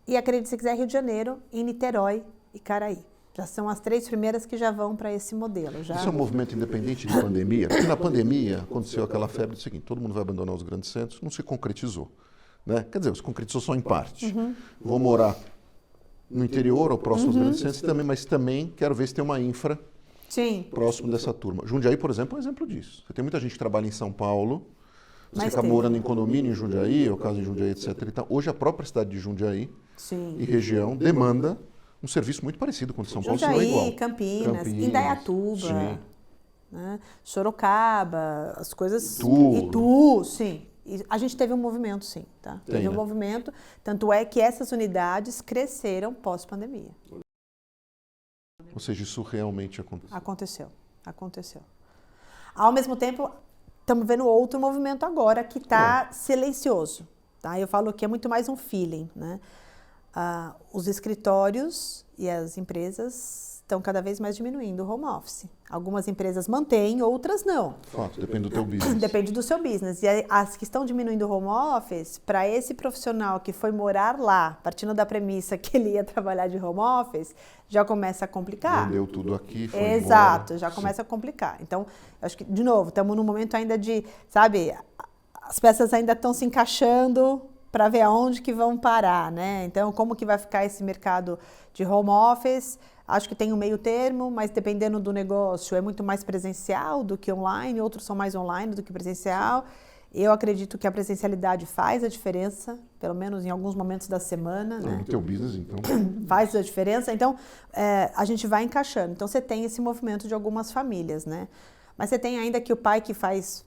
e acredite se quiser, Rio de Janeiro, em Niterói e Caraí. Já são as 3 primeiras que já vão para esse modelo. Já... Isso é um movimento independente de pandemia? Porque na pandemia aconteceu aquela febre do seguinte, todo mundo vai abandonar os grandes centros, não se concretizou. Né? Quer dizer, se concretizou só em parte. Vou morar no interior ou próximo aos grandes centros, mas também quero ver se tem uma infra próximo dessa turma. Jundiaí, por exemplo, é um exemplo disso. Você tem muita gente que trabalha em São Paulo, você acaba morando em condomínio em Jundiaí, ou casa em Jundiaí, etc. Então, hoje a própria cidade de Jundiaí e região demanda um serviço muito parecido com o de São Paulo, se não é igual. Campinas, Indaiatuba, né? Sorocaba, as coisas... Itu, sim. E a gente teve um movimento, sim. Tá? Teve um movimento, tanto é que essas unidades cresceram pós-pandemia. Ou seja, isso realmente aconteceu. Aconteceu. Ao mesmo tempo, estamos vendo outro movimento agora que está silencioso. Tá? Eu falo que é muito mais um feeling, né? Os escritórios e as empresas estão cada vez mais diminuindo o home office. Algumas empresas mantêm, outras não. Fato, depende do teu business. Depende do seu business. E as que estão diminuindo o home office, para esse profissional que foi morar lá, partindo da premissa que ele ia trabalhar de home office, já começa a complicar. Vendeu tudo aqui, foi Exato, embora. Já começa a complicar. Então, acho que, de novo, estamos num momento ainda de, sabe, as peças ainda estão se encaixando para ver aonde que vão parar, né? Então, como que vai ficar esse mercado de home office? Acho que tem um meio termo, mas dependendo do negócio, é muito mais presencial do que online, outros são mais online do que presencial. Eu acredito que a presencialidade faz a diferença, pelo menos em alguns momentos da semana. No teu business, então. Faz a diferença. Então, a gente vai encaixando. Então, você tem esse movimento de algumas famílias, né? Mas você tem ainda que o pai que faz...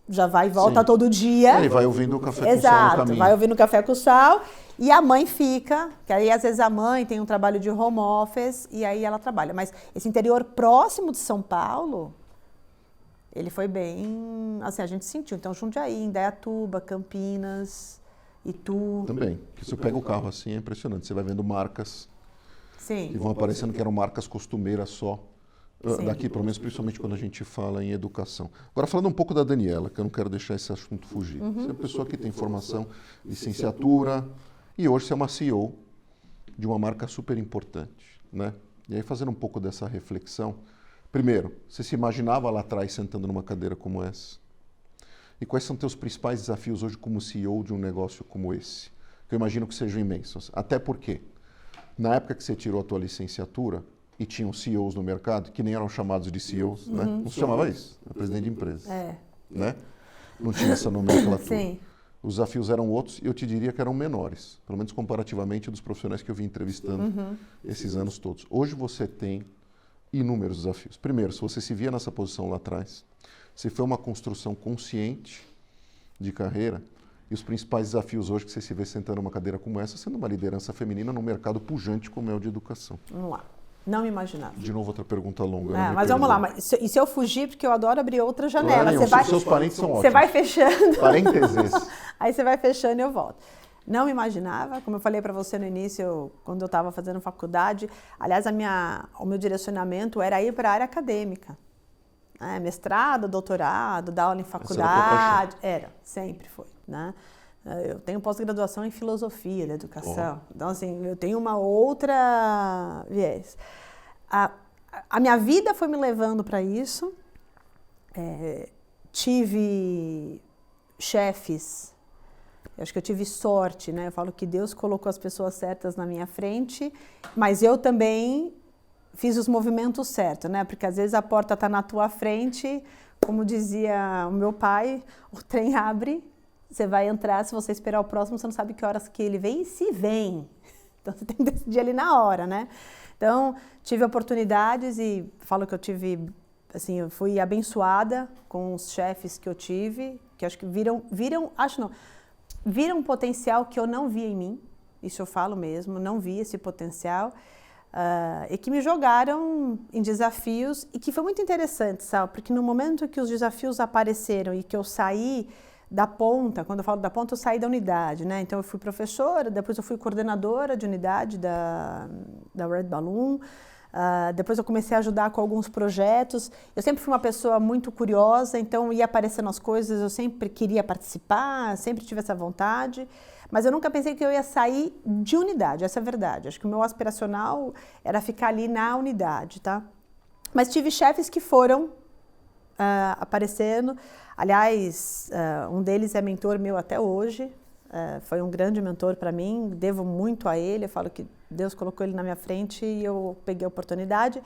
já vai e volta todo dia. Ele vai ouvindo o café com sal no caminho. Vai ouvindo o café com sal. E a mãe fica, que aí às vezes a mãe tem um trabalho de home office e aí ela trabalha. Mas esse interior próximo de São Paulo, ele foi bem... Assim, a gente sentiu. Então, Jundiaí, Indaiatuba, Campinas, Itu... Também. Porque se você pega o carro assim, é impressionante. Você vai vendo marcas que vão aparecendo que eram marcas costumeiras só. Daqui, pelo menos, principalmente quando a gente fala em educação. Agora, falando um pouco da Daniela, que eu não quero deixar esse assunto fugir. Você é uma pessoa que tem formação, licenciatura, e hoje você é uma CEO de uma marca super importante, né? E aí, fazendo um pouco dessa reflexão, primeiro, você se imaginava lá atrás sentando numa cadeira como essa? E quais são teus principais desafios hoje como CEO de um negócio como esse? Que eu imagino que sejam imensos. Até porque, na época que você tirou a tua licenciatura, e tinham CEOs no mercado, que nem eram chamados de CEOs, né? Não se chamava isso, era presidente de empresa. Né? Não tinha essa nomenclatura. Sim. Os desafios eram outros e eu te diria que eram menores, pelo menos comparativamente dos profissionais que eu vim entrevistando esses anos todos. Hoje você tem inúmeros desafios. Primeiro, se você se via nessa posição lá atrás, se foi uma construção consciente de carreira, e os principais desafios hoje que você se vê sentando numa cadeira como essa, sendo uma liderança feminina num mercado pujante como é o de educação. Vamos lá. Não me imaginava. De novo, outra pergunta longa. Mas vamos lá. E se eu fugir, porque eu adoro abrir outra janela. Seus parentes são ótimos. Você vai fechando. Parênteses. Aí você vai fechando e eu volto. Não me imaginava, como eu falei para você no início, quando eu estava fazendo faculdade. Aliás, o meu direcionamento era ir para a área acadêmica. Mestrado, doutorado, dar aula em faculdade. Sempre foi. Né? Eu tenho pós-graduação em filosofia da educação. Então, assim, eu tenho uma outra viés. A minha vida foi me levando para isso. Tive chefes. Eu acho que eu tive sorte, né? Eu falo que Deus colocou as pessoas certas na minha frente, mas eu também fiz os movimentos certos, né? Porque às vezes a porta está na tua frente, como dizia o meu pai, o trem abre. Você vai entrar, se você esperar o próximo, você não sabe que horas que ele vem e se vem. Então, você tem que decidir ali na hora, né? Então, tive oportunidades e falo que eu tive, assim, eu fui abençoada com os chefes que eu tive, que acho que viram um potencial que eu não via em mim. Isso eu falo mesmo, não vi esse potencial. E que me jogaram em desafios e que foi muito interessante, sabe? Porque no momento que os desafios apareceram e que eu saí da ponta, quando eu falo da ponta, eu saí da unidade, né? Então, eu fui professora, depois eu fui coordenadora de unidade da Red Balloon, Depois eu comecei a ajudar com alguns projetos. Eu sempre fui uma pessoa muito curiosa, então ia aparecendo as coisas, eu sempre queria participar, sempre tive essa vontade. Mas eu nunca pensei que eu ia sair de unidade, essa é a verdade. Acho que o meu aspiracional era ficar ali na unidade, tá? Mas tive chefes que foram aparecendo. Aliás, um deles é mentor meu até hoje. Foi um grande mentor para mim, devo muito a ele. Eu falo que Deus colocou ele na minha frente e eu peguei a oportunidade.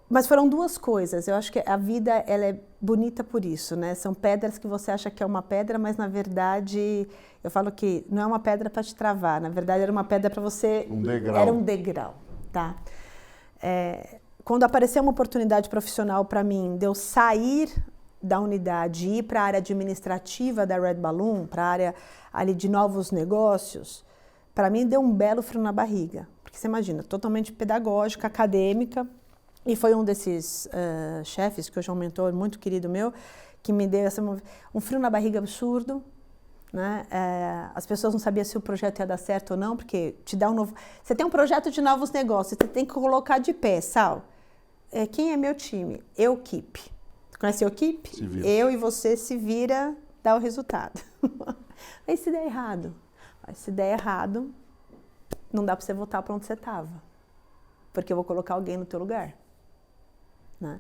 Mas foram duas coisas. Eu acho que a vida ela é bonita por isso, né? São pedras que você acha que é uma pedra, mas na verdade eu falo que não é uma pedra para te travar. Na verdade era uma pedra para você. Um degrau. Era um degrau, tá? Quando apareceu uma oportunidade profissional para mim de eu sair da unidade e ir para a área administrativa da Red Balloon, para a área ali de novos negócios, para mim deu um belo frio na barriga. Porque você imagina, totalmente pedagógica, acadêmica, e foi um desses chefes, que hoje é um mentor muito querido meu, que me deu um frio na barriga absurdo, né? As pessoas não sabiam se o projeto ia dar certo ou não, porque te dá um novo... Você tem um projeto de novos negócios, você tem que colocar de pé, Sal. Quem é meu time? Equipe. Conhece a equipe? Eu e você se vira, dá o resultado. Aí se der errado. Se der errado, não dá para você voltar para onde você estava. Porque eu vou colocar alguém no teu lugar. Né?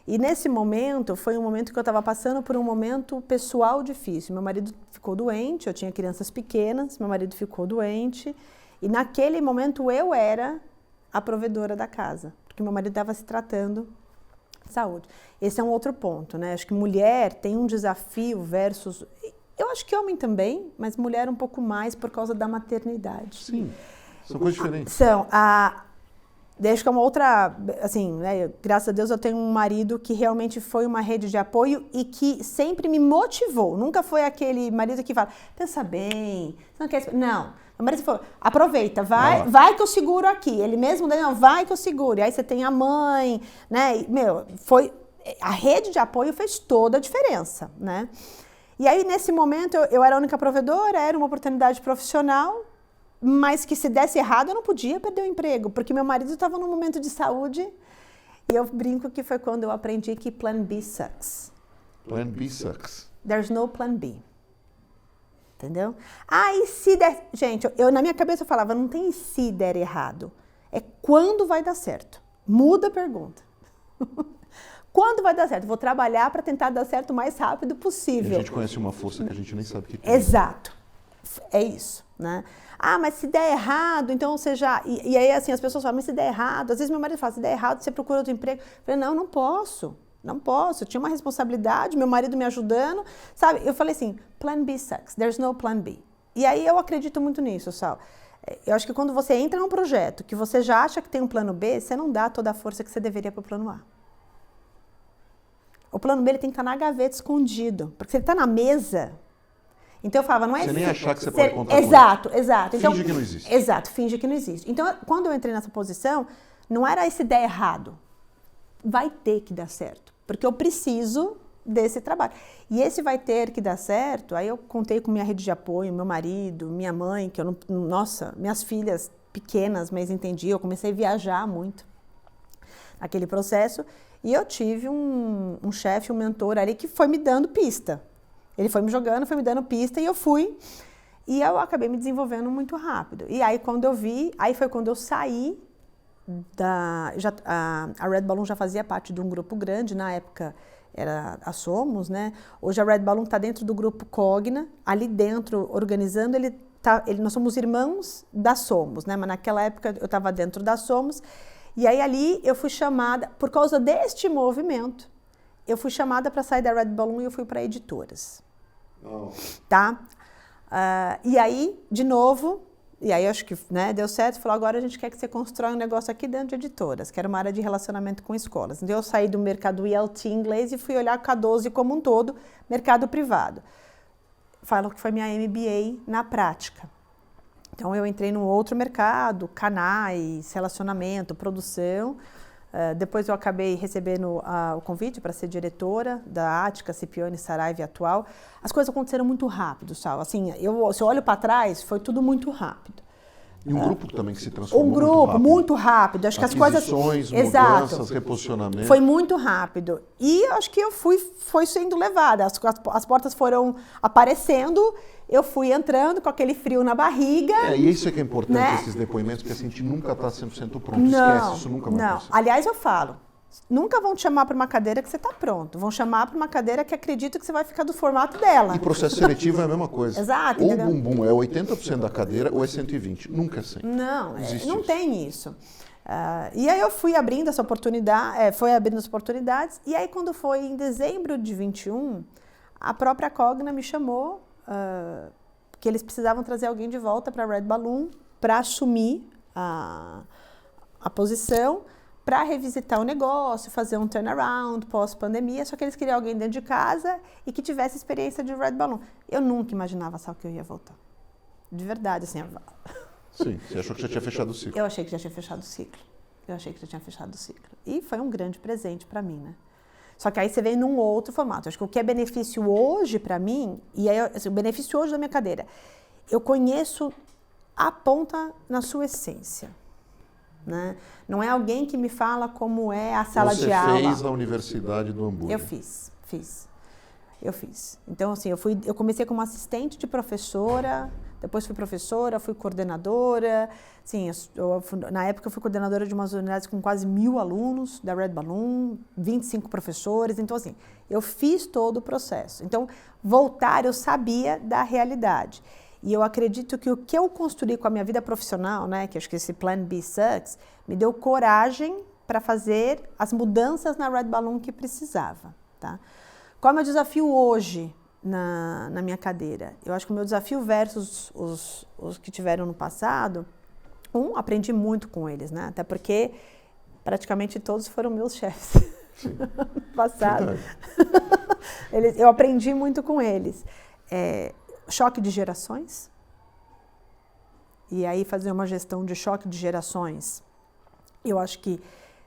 E nesse momento, foi um momento que eu estava passando por um momento pessoal difícil. Meu marido ficou doente, eu tinha crianças pequenas, meu marido ficou doente. E naquele momento eu era a provedora da casa. Porque meu marido estava se tratando de saúde. Esse é um outro ponto, né? Acho que mulher tem um desafio versus... Eu acho que homem também, mas mulher um pouco mais por causa da maternidade. Sim, são coisas diferentes. Acho que é uma outra, assim, né, graças a Deus eu tenho um marido que realmente foi uma rede de apoio e que sempre me motivou. Nunca foi aquele marido que fala, pensa bem, você não quer... Não, meu marido falou, aproveita, vai que eu seguro aqui. Ele mesmo, não, vai que eu seguro. E aí você tem a mãe, né, e, a rede de apoio fez toda a diferença, né. E aí nesse momento eu era a única provedora, era uma oportunidade profissional, mas que se desse errado eu não podia perder o emprego, porque meu marido estava num momento de saúde e eu brinco que foi quando eu aprendi que plan B sucks. Plan B sucks. There's no plan B. Entendeu? E se der... Gente, na minha cabeça eu falava, não tem se der errado. É quando vai dar certo. Muda a pergunta. Quando vai dar certo? Vou trabalhar para tentar dar certo o mais rápido possível. E a gente conhece uma força que a gente nem sabe o que é. Exato. É isso, né? Mas se der errado, então você já... E aí, assim, as pessoas falam, mas se der errado... Às vezes meu marido fala, se der errado, você procura outro emprego. Eu falei, não posso. Não posso. Eu tinha uma responsabilidade, meu marido me ajudando, sabe? Eu falei assim, plan B sucks. There's no plan B. E aí eu acredito muito nisso, Sal. Eu acho que quando você entra num projeto que você já acha que tem um plano B, você não dá toda a força que você deveria para o plano A. O plano B ele tem que estar na gaveta escondido. Porque se ele está na mesa... Então eu falava, não é... Você nem achar que você pode contar exato, com ele. Exato. Então, finge que não existe. Exato, finge que não existe. Então, quando eu entrei nessa posição, não era esse der errado. Vai ter que dar certo. Porque eu preciso desse trabalho. E esse vai ter que dar certo, aí eu contei com minha rede de apoio, meu marido, minha mãe, que eu não... Nossa, minhas filhas pequenas, mas entendiam. Eu comecei a viajar muito naquele processo. E eu tive um chefe, um mentor ali que foi me dando pista. Ele foi me jogando, foi me dando pista e eu fui. E eu acabei me desenvolvendo muito rápido. E aí quando eu vi, aí foi quando eu saí a Red Balloon já fazia parte de um grupo grande, na época era a Somos, né? Hoje a Red Balloon está dentro do grupo Cogna, ali dentro, organizando, nós somos irmãos da Somos, né? Mas naquela época eu estava dentro da Somos. E aí ali eu fui chamada, por causa deste movimento, eu fui chamada para sair da Red Balloon e eu fui para editoras. Tá? E aí, de novo, e aí acho que deu certo, falou, agora a gente quer que você constrói um negócio aqui dentro de editoras, que era uma área de relacionamento com escolas. Então eu saí do mercado ILT inglês e fui olhar com a 12 como um todo, mercado privado. Falo que foi minha MBA na prática. Então eu entrei num outro mercado, canais, relacionamento, produção. Depois eu acabei recebendo o convite para ser diretora da Ática, Cipione, Saraiva atual. As coisas aconteceram muito rápido, Sal. Assim, se eu olho para trás, foi tudo muito rápido. E um grupo também que se transformou um grupo muito rápido. Acho que as coisas... Mudanças, reposicionamento. Foi muito rápido. E acho que foi sendo levada. As portas foram aparecendo, eu fui entrando com aquele frio na barriga. E isso é que é importante, né? Esses depoimentos, porque a gente nunca está 100% pronto. Esquece, isso nunca vai acontecer. Aliás, eu falo, nunca vão te chamar para uma cadeira que você está pronto. Vão chamar para uma cadeira que acredita que você vai ficar do formato dela. E processo seletivo é a mesma coisa. Exato. Ou o bumbum é 80% da cadeira ou é 120%. Nunca é 100%. Não tem isso. E aí eu fui abrindo essa oportunidade, abrindo as oportunidades. E aí quando foi em dezembro de 21, a própria Cogna me chamou que eles precisavam trazer alguém de volta para a Red Balloon para assumir a posição, para revisitar o negócio, fazer um turnaround pós-pandemia, só que eles queriam alguém dentro de casa e que tivesse experiência de Red Balloon. Eu nunca imaginava, sabe, que eu ia voltar. De verdade, assim. Sim, você achou que já tinha fechado o ciclo. Eu achei que já tinha fechado o ciclo. E foi um grande presente para mim, né? Só que aí você vem num outro formato. Acho que o que é benefício hoje para mim, e aí assim, o benefício hoje da minha cadeira, eu conheço a ponta na sua essência. Né? Não é alguém que me fala como é a sala de aula. Você fez a Universidade do Hambúrguer. Eu fiz. Então, assim, eu comecei como assistente de professora, depois fui professora, fui coordenadora. Assim, na época eu fui coordenadora de umas unidades com quase 1.000 alunos da Red Balloon, 25 professores. Então, assim, eu fiz todo o processo. Então, voltar, eu sabia da realidade. E eu acredito que o que eu construí com a minha vida profissional, né, que acho que esse Plan B Sucks, me deu coragem para fazer as mudanças na Red Balloon que precisava. Tá? Qual é o meu desafio hoje na minha cadeira? Eu acho que o meu desafio versus os que tiveram no passado, aprendi muito com eles, né? Até porque praticamente todos foram meus chefes no passado. Eu aprendi muito com eles. Choque de gerações, e aí fazer uma gestão de choque de gerações, eu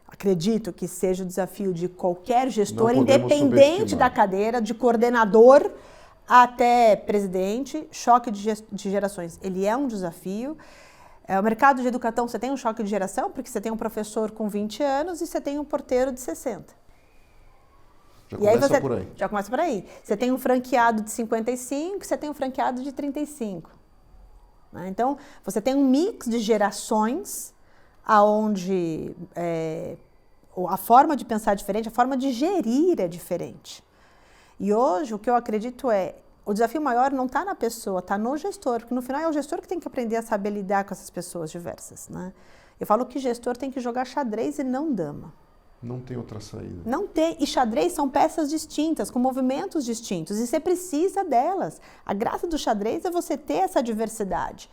acredito que seja o desafio de qualquer gestor, independente da cadeira, de coordenador até presidente, choque de gerações. Ele é um desafio. O mercado de educação, você tem um choque de geração, porque você tem um professor com 20 anos e você tem um porteiro de 60. Já começa por aí. Você tem um franqueado de 55, você tem um franqueado de 35. Né? Então, você tem um mix de gerações onde a forma de pensar é diferente, a forma de gerir é diferente. E hoje, o que eu acredito o desafio maior não está na pessoa, está no gestor, porque no final é o gestor que tem que aprender a saber lidar com essas pessoas diversas. Né? Eu falo que gestor tem que jogar xadrez e não dama. Não tem outra saída. Não tem. E xadrez são peças distintas, com movimentos distintos. E você precisa delas. A graça do xadrez é você ter essa diversidade.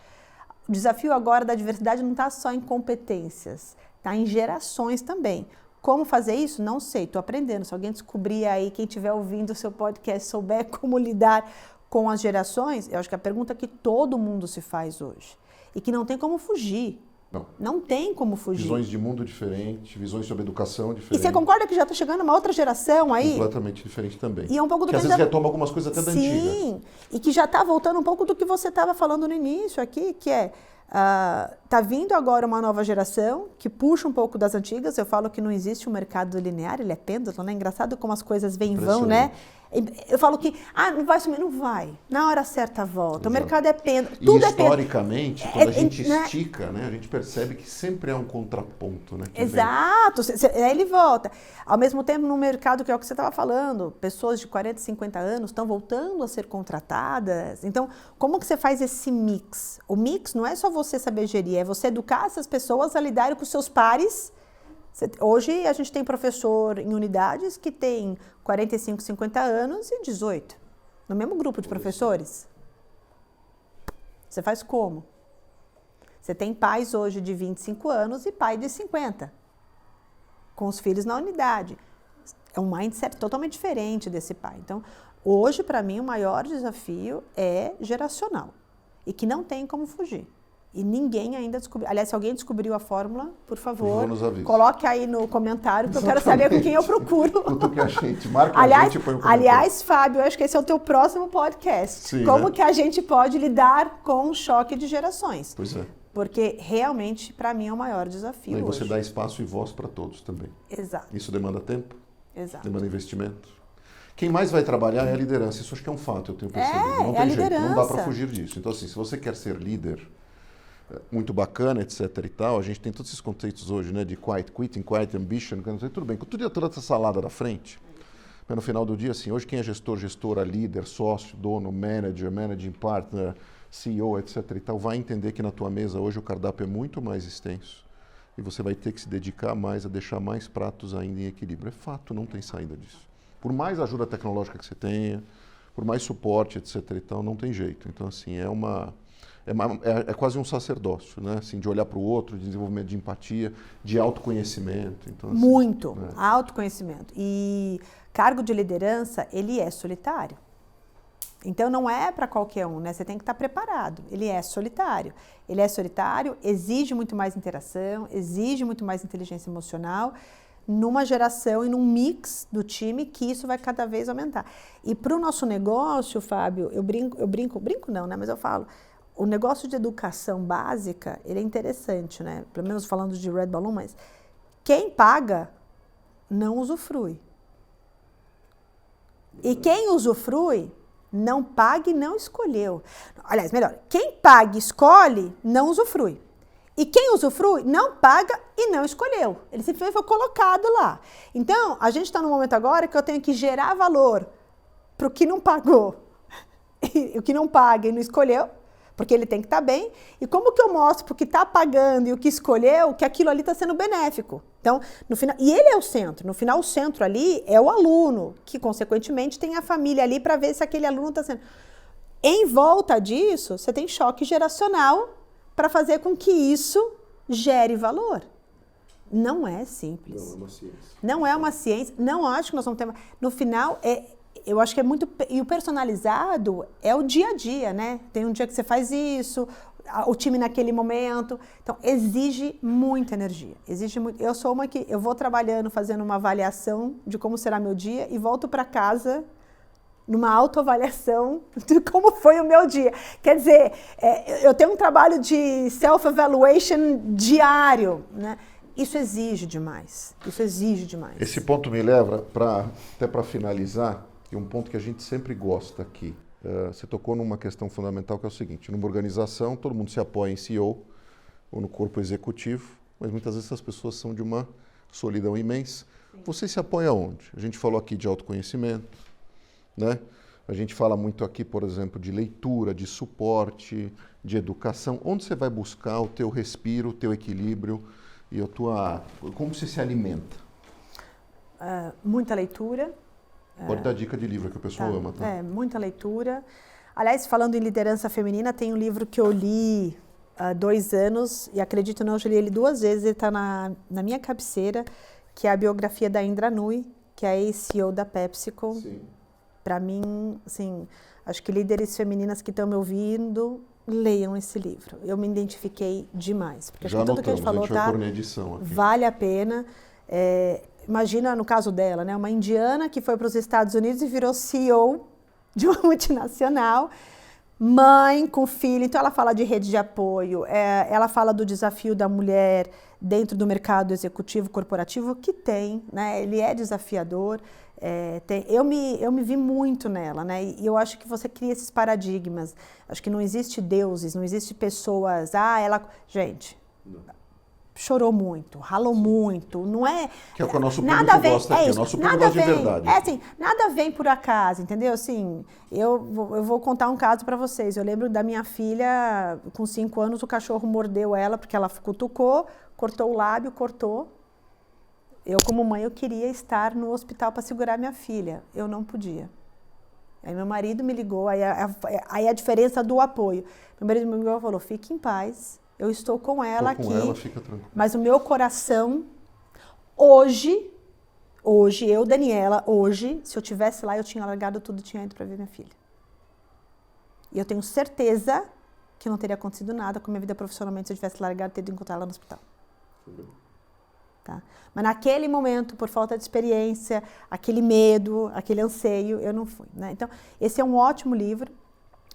O desafio agora da diversidade não está só em competências, está em gerações também. Como fazer isso? Não sei, estou aprendendo. Se alguém descobrir aí, quem estiver ouvindo o seu podcast, souber como lidar com as gerações, eu acho que é a pergunta que todo mundo se faz hoje. E que não tem como fugir. Não tem como fugir. Visões de mundo diferentes, visões sobre educação diferentes. E você concorda que já está chegando uma outra geração aí? Completamente diferente também. E é um pouco do que às vezes retoma algumas coisas até da antiga. Sim, e que já está voltando um pouco do que você estava falando no início aqui, que está vindo agora uma nova geração que puxa um pouco das antigas. Eu falo que não existe um mercado linear, ele é pêndulo, né? Engraçado como as coisas vêm e vão, né? Eu falo que, não vai sumir, não vai. Na hora certa volta. Exato. O mercado é pêndulo, tudo é pêndulo. Historicamente, quando a gente estica, né, a gente percebe que sempre é um contraponto, né? Exato, aí ele volta. Ao mesmo tempo, no mercado, que é o que você estava falando, pessoas de 40, 50 anos estão voltando a ser contratadas. Então, como que você faz esse mix? O mix não é só você saber gerir, é você educar essas pessoas a lidarem com seus pares. Hoje a gente tem professor em unidades que tem 45, 50 anos e 18, no mesmo grupo de professores. Você faz como? Você tem pais hoje de 25 anos e pai de 50, com os filhos na unidade. É um mindset totalmente diferente desse pai. Então, hoje, para mim, o maior desafio é geracional e que não tem como fugir. E ninguém ainda descobriu. Aliás, se alguém descobriu a fórmula, por favor, coloque aí no comentário, que eu quero saber com quem eu procuro. Que a gente marca, a gente põe o comentário. Aliás, Fábio, eu acho que esse é o teu próximo podcast. Sim, Como que a gente pode lidar com o choque de gerações? Pois é. Porque realmente, para mim, é o maior desafio E você hoje. dá espaço e voz para todos também. Exato. Isso demanda tempo, Exato. demanda investimento. Quem mais vai trabalhar é a liderança. Isso acho que é um fato, eu tenho percebido. Não é tem a jeito, não dá liderança. para fugir disso. Então, assim, se você quer ser líder, muito bacana, etc e tal, a gente tem todos esses conceitos hoje, né, de quiet quitting, quiet ambition, tudo bem, com toda essa salada da frente, mas no final do dia, assim, hoje quem é gestor, gestora, líder, sócio, dono, manager, managing partner, CEO, etc e tal, vai entender que na tua mesa hoje o cardápio é muito mais extenso e você vai ter que se dedicar mais a deixar mais pratos ainda em equilíbrio. É fato, não tem saída disso. Por mais ajuda tecnológica que você tenha, por mais suporte, etc e tal, não tem jeito. Então, assim, é quase um sacerdócio, né? Assim, de olhar para o outro, de desenvolvimento de empatia, de autoconhecimento. Então, assim, Muito, autoconhecimento. E cargo de liderança, ele é solitário. Então não é para qualquer um, né? Você tem que estar preparado. Ele é solitário. Ele é solitário, exige muito mais interação, exige muito mais inteligência emocional, numa geração e num mix do time que isso vai cada vez aumentar. E para o nosso negócio, Fábio, eu brinco não, né? Mas eu falo, o negócio de educação básica, ele é interessante, né? Pelo menos falando de Red Balloon, mas quem paga não usufrui. E quem usufrui não paga e não escolheu. Aliás, melhor, quem paga e escolhe não usufrui. E quem usufrui não paga e não escolheu. Ele simplesmente foi colocado lá. Então, a gente está num momento agora que eu tenho que gerar valor para o que não pagou. E o que não paga e não escolheu, porque ele tem que estar bem. E como que eu mostro para o que está pagando e o que escolheu que aquilo ali está sendo benéfico? Então, no final, e ele é o centro. No final, o centro ali é o aluno, que consequentemente tem a família ali para ver se aquele aluno está sendo. Em volta disso, você tem choque geracional para fazer com que isso gere valor. Não é simples. Não é uma ciência. Não é uma ciência. Não acho que nós vamos ter. No final, eu acho que é muito. E o personalizado é o dia a dia, né? Tem um dia que você faz isso, o time naquele momento. Então, exige muita energia. Exige muito. Eu sou uma que eu vou trabalhando, fazendo uma avaliação de como será meu dia e volto para casa numa autoavaliação de como foi o meu dia. Quer dizer, eu tenho um trabalho de self-evaluation diário, né? Isso exige demais. Isso exige demais. Esse ponto me leva, até para finalizar, e um ponto que a gente sempre gosta aqui. Você tocou numa questão fundamental que é o seguinte: numa organização, todo mundo se apoia em CEO ou no corpo executivo, mas muitas vezes as pessoas são de uma solidão imensa. Sim. Você se apoia onde? A gente falou aqui de autoconhecimento, né? A gente fala muito aqui, por exemplo, de leitura, de suporte, de educação. Onde você vai buscar o teu respiro, o teu equilíbrio e a tua... Como você se alimenta? Muita leitura. Pode dar dica de livro que o pessoal ama, tá? Muita leitura. Aliás, falando em liderança feminina, tem um livro que eu li há 2 anos, e acredito ou não, eu já li ele 2 vezes, ele está na minha cabeceira, que é a biografia da Indra Nooyi, que é a ex-CEO da PepsiCo. Sim. Para mim, assim, acho que líderes femininas que estão me ouvindo, leiam esse livro. Eu me identifiquei demais. Porque Já tudo que a gente falou, vai pôr na edição aqui. Vale a pena. Imagina, no caso dela, né, uma indiana que foi para os Estados Unidos e virou CEO de uma multinacional, mãe com filho. Então, ela fala de rede de apoio, ela fala do desafio da mulher dentro do mercado executivo corporativo, que tem, né, ele é desafiador. Eu me vi muito nela, né? E eu acho que você cria esses paradigmas. Acho que não existe deuses, não existe pessoas. Gente, chorou muito, ralou muito, não é... Que é o que o nosso público gosta aqui, o nosso público gosta de verdade. Assim, nada vem por acaso, entendeu? Assim, eu vou contar um caso para vocês. Eu lembro da minha filha, com 5 anos, o cachorro mordeu ela porque ela cutucou, cortou o lábio, cortou. Eu, como mãe, eu queria estar no hospital para segurar minha filha. Eu não podia. Aí meu marido me ligou, aí a diferença do apoio. Meu marido me ligou e falou, fique em paz, eu estou com ela aqui. Ela, fica tranquila. Mas o meu coração, hoje, eu, Daniela, se eu tivesse lá, eu tinha largado tudo e tinha ido para ver minha filha. E eu tenho certeza que não teria acontecido nada com a minha vida profissionalmente se eu tivesse largado e ter ido encontrar ela no hospital. Tá? Mas naquele momento, por falta de experiência, aquele medo, aquele anseio, eu não fui, né? Então, esse é um ótimo livro.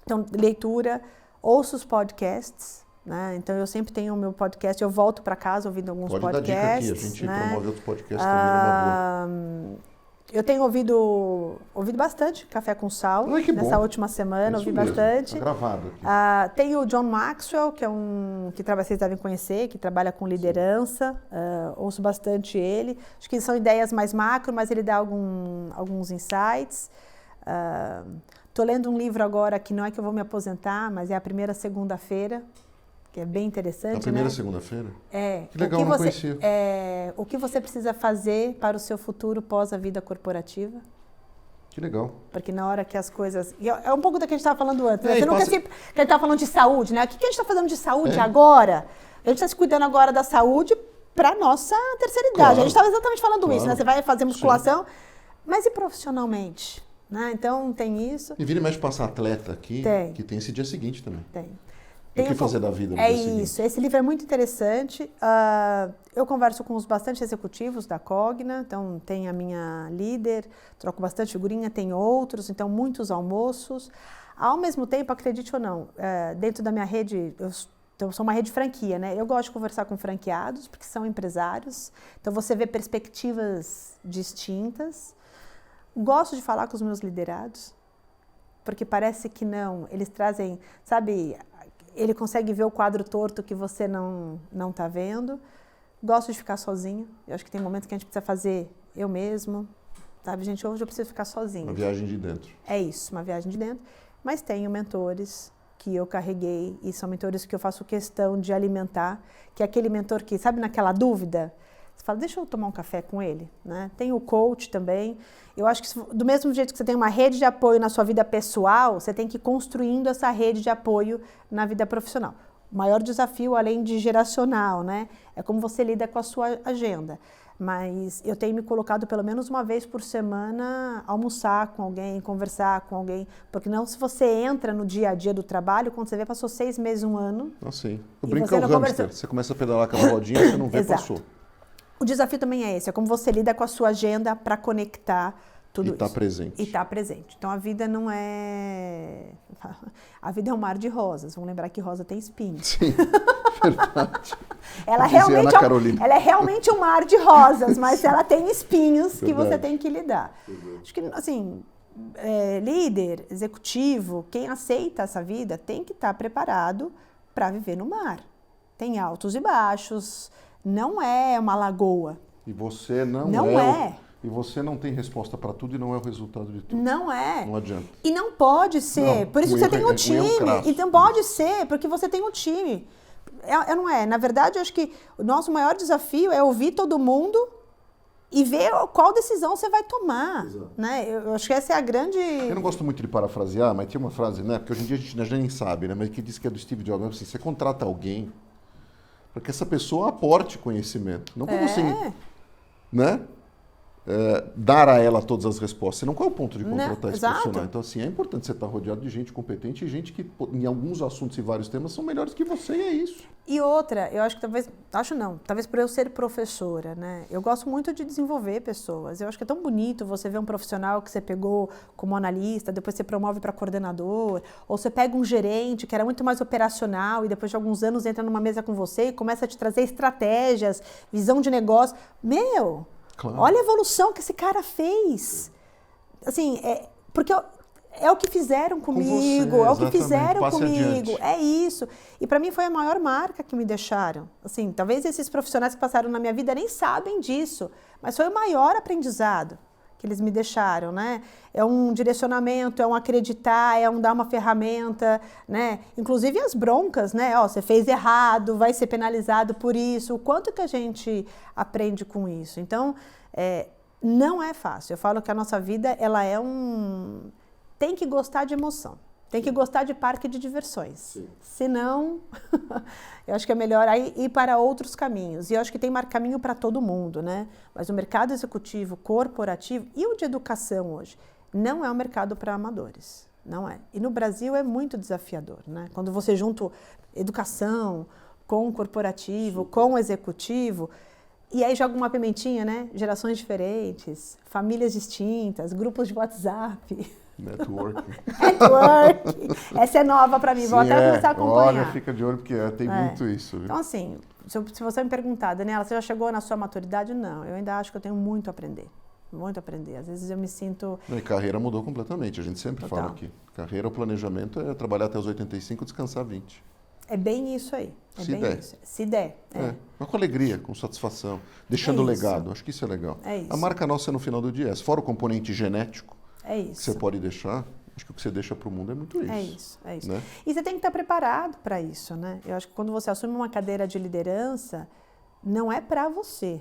Então, leitura, ouça os podcasts, né? Então eu sempre tenho o meu podcast, eu volto para casa ouvindo alguns podcasts. Pode dar dica aqui, a gente né? promove outros podcasts também numa boa. Eu tenho ouvido bastante Café com Sal. Ai, que nessa bom. última semana, ouvi mesmo. bastante. Tá gravado aqui. Tem o John Maxwell, que é vocês devem conhecer, que trabalha com liderança. Ouço bastante ele. Acho que são ideias mais macro, mas ele dá alguns insights. Estou lendo um livro agora que não é que eu vou me aposentar, mas é a primeira segunda-feira, que é bem interessante. A primeira né? segunda-feira? Que legal, não conhecia. O que você precisa fazer para o seu futuro pós a vida corporativa? Que legal. Porque na hora que as coisas... É um pouco do que a gente estava falando antes. Né? Você nunca que a gente estava falando de saúde, né? O que a gente está fazendo de saúde agora? A gente está se cuidando agora da saúde para a nossa terceira idade. Claro. A gente estava exatamente falando isso, né? Você vai fazer musculação, Sim. mas e profissionalmente? Né? Então, tem isso. E vira e mexe passar atleta aqui, Tem. que tem esse dia seguinte também. Tem. O que fazer da vida no É dia seguinte? isso. Esse livro é muito interessante. Eu converso com os bastante executivos da Cogna, então tem a minha líder, troco bastante figurinha, tem outros, então muitos almoços. Ao mesmo tempo, acredite ou não, dentro da minha rede, eu sou uma rede franquia, né? Eu gosto de conversar com franqueados, porque são empresários, então você vê perspectivas distintas. Gosto de falar com os meus liderados, porque parece que não, eles trazem, sabe... Ele consegue ver o quadro torto que você não está vendo. Gosto de ficar sozinha. Eu acho que tem momentos que a gente precisa fazer eu mesmo. Sabe, gente, hoje eu preciso ficar sozinha. Uma viagem de dentro. É isso, uma viagem de dentro. Mas tenho mentores que eu carreguei e são mentores que eu faço questão de alimentar. Que é aquele mentor que, sabe, naquela dúvida, você fala, deixa eu tomar um café com ele. Né? Tem o coach também. Eu acho que do mesmo jeito que você tem uma rede de apoio na sua vida pessoal, você tem que ir construindo essa rede de apoio na vida profissional. O maior desafio, além de geracional, né, é como você lida com a sua agenda. Mas eu tenho me colocado pelo menos uma vez por semana almoçar com alguém, conversar com alguém, porque não se você entra no dia a dia do trabalho, quando você vê, passou 6 meses, 1 ano. Ah, sim. Eu brinco com o hamster. Conversou. Você começa a pedalar aquela rodinha, você não vê, passou. O desafio também é esse, é como você lida com a sua agenda para conectar tudo isso. E tá presente. E tá presente. Então a vida não é... A vida é um mar de rosas. Vamos lembrar que rosa tem espinhos. Sim, verdade. ela é realmente um mar de rosas, mas ela tem espinhos que você tem que lidar. Acho que, assim, líder, executivo, quem aceita essa vida tem que estar preparado para viver no mar. Tem altos e baixos. Não é uma lagoa. E você não é. E você não tem resposta para tudo e não é o resultado de tudo. Não é. Não adianta. E não pode ser. Não, por isso que você tem um time. Crasso. Então pode ser, porque você tem um time. Não é. Na verdade, eu acho que o nosso maior desafio é ouvir todo mundo e ver qual decisão você vai tomar. Né? Eu acho que essa é a grande... Eu não gosto muito de parafrasear, mas tem uma frase, né? Porque hoje em dia a gente já nem sabe, né? Mas que diz que é do Steve Jobs. Assim, você contrata alguém para que essa pessoa aporte conhecimento. Não para você, né? Dar a ela todas as respostas. Senão, qual é o ponto de contratar esse profissional? Então, assim, é importante você estar rodeado de gente competente e gente que, em alguns assuntos e vários temas, são melhores que você, e é isso. E outra, eu acho que talvez por eu ser professora, né? Eu gosto muito de desenvolver pessoas. Eu acho que é tão bonito você ver um profissional que você pegou como analista, depois você promove para coordenador, ou você pega um gerente que era muito mais operacional e depois de alguns anos entra numa mesa com você e começa a te trazer estratégias, visão de negócio. Claro. Olha a evolução que esse cara fez. Assim, porque é o que fizeram comigo, é o que fizeram comigo, é isso. E para mim foi a maior marca que me deixaram. Assim, talvez esses profissionais que passaram na minha vida nem sabem disso, mas foi o maior aprendizado que eles me deixaram, né? É um direcionamento, é um acreditar, é um dar uma ferramenta, né? Inclusive as broncas, né? Você fez errado, vai ser penalizado por isso. O quanto que a gente aprende com isso? Então, não é fácil. Eu falo que a nossa vida, ela é tem que gostar de emoção. Tem que gostar de parque de diversões. Sim. Senão, eu acho que é melhor aí ir para outros caminhos. E eu acho que tem caminho para todo mundo, né? Mas o mercado executivo, corporativo e o de educação hoje não é um mercado para amadores. Não é. E no Brasil é muito desafiador, né? Quando você junta educação com corporativo, com executivo, E aí joga uma pimentinha, né? Gerações diferentes, famílias distintas, grupos de WhatsApp. Networking. Networking. Essa é nova para mim, vou até começar a acompanhar. Olha, fica de olho porque tem muito isso. Viu? Então, assim, se você me perguntar, Daniela, você já chegou na sua maturidade? Não, eu ainda acho que eu tenho muito a aprender. Muito a aprender. Às vezes eu me sinto... E carreira mudou completamente, a gente sempre fala aqui. Carreira, o planejamento é trabalhar até os 85 e descansar 20. É bem isso aí. Se der. Isso. Se der. Mas com alegria, com satisfação, deixando legado. Acho que isso é legal. É isso. A marca nossa no final do dia, fora o componente genético, é isso. que você pode deixar, acho que o que você deixa para o mundo é muito isso. É isso, é isso. Né? E você tem que estar preparado para isso, né? Eu acho que quando você assume uma cadeira de liderança, não é para você.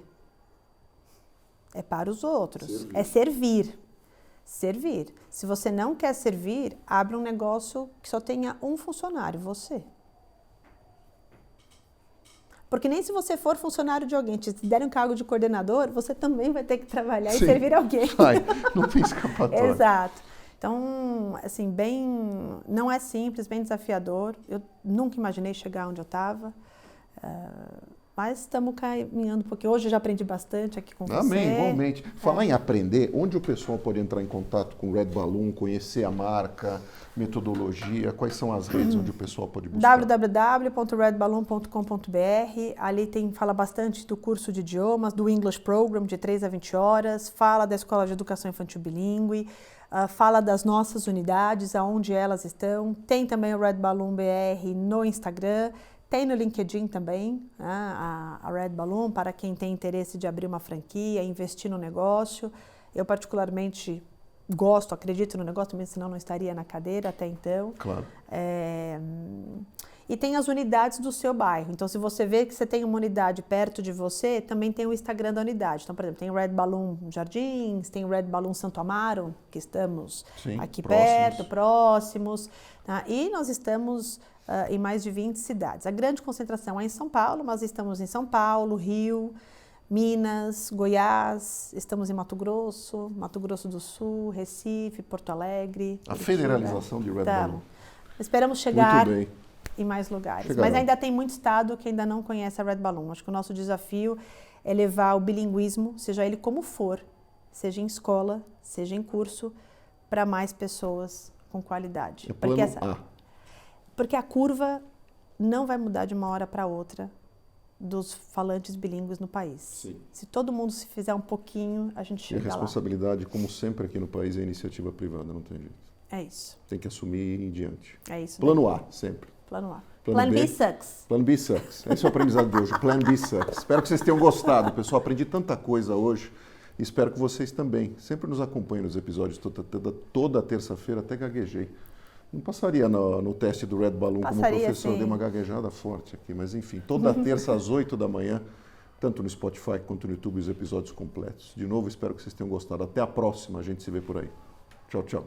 É para os outros. É servir. Servir. Se você não quer servir, abre um negócio que só tenha um funcionário, você. Porque nem se você for funcionário de alguém, te derem um cargo de coordenador, você também vai ter que trabalhar e servir alguém. Não tem escapatória. Exato. Então, assim, não é simples, bem desafiador. Eu nunca imaginei chegar onde eu estava. Mas estamos caminhando um pouquinho. Hoje eu já aprendi bastante aqui com você. Amém, igualmente. Falar em aprender, onde o pessoal pode entrar em contato com o Red Balloon, conhecer a marca, metodologia, quais são as redes onde o pessoal pode buscar? www.redballoon.com.br. Ali fala bastante do curso de idiomas, do English Program, de 3 a 20 horas, fala da Escola de Educação Infantil Bilíngue, fala das nossas unidades, aonde elas estão. Tem também o Red Balloon BR no Instagram. Tem no LinkedIn também, né, a Red Balloon, para quem tem interesse de abrir uma franquia, investir no negócio. Eu, particularmente, acredito no negócio, também, senão não estaria na cadeira até então. Claro. E tem as unidades do seu bairro. Então, se você vê que você tem uma unidade perto de você, também tem o Instagram da unidade. Então, por exemplo, tem o Red Balloon Jardins, tem o Red Balloon Santo Amaro, que estamos aqui perto, próximos. Tá? E nós estamos em mais de 20 cidades. A grande concentração é em São Paulo, mas estamos em São Paulo, Rio, Minas, Goiás, estamos em Mato Grosso do Sul, Recife, Porto Alegre. A federalização de Red Balloon. Esperamos chegar em mais lugares. Mas ainda tem muito estado que ainda não conhece a Red Balloon. Acho que o nosso desafio é levar o bilinguismo, seja ele como for, seja em escola, seja em curso, para mais pessoas com qualidade. Porque a curva não vai mudar de uma hora para outra dos falantes bilíngues no país. Sim. Se todo mundo se fizer um pouquinho, a gente chega lá. E a responsabilidade, como sempre aqui no país, é a iniciativa privada, não tem jeito. É isso. Tem que assumir e ir em diante. É isso. Plano A, sempre. Plano A. Plano B sucks. Plano B sucks. Esse é o aprendizado de hoje. Plano B sucks. Espero que vocês tenham gostado, pessoal. Aprendi tanta coisa hoje. E espero que vocês também. Sempre nos acompanhem nos episódios toda terça-feira, até gaguejei. Não passaria no teste do Red Balloon como professor, sim. Dei uma gaguejada forte aqui, mas enfim, toda terça às 8 da manhã, tanto no Spotify quanto no YouTube, os episódios completos. De novo, espero que vocês tenham gostado. Até a próxima, a gente se vê por aí. Tchau, tchau.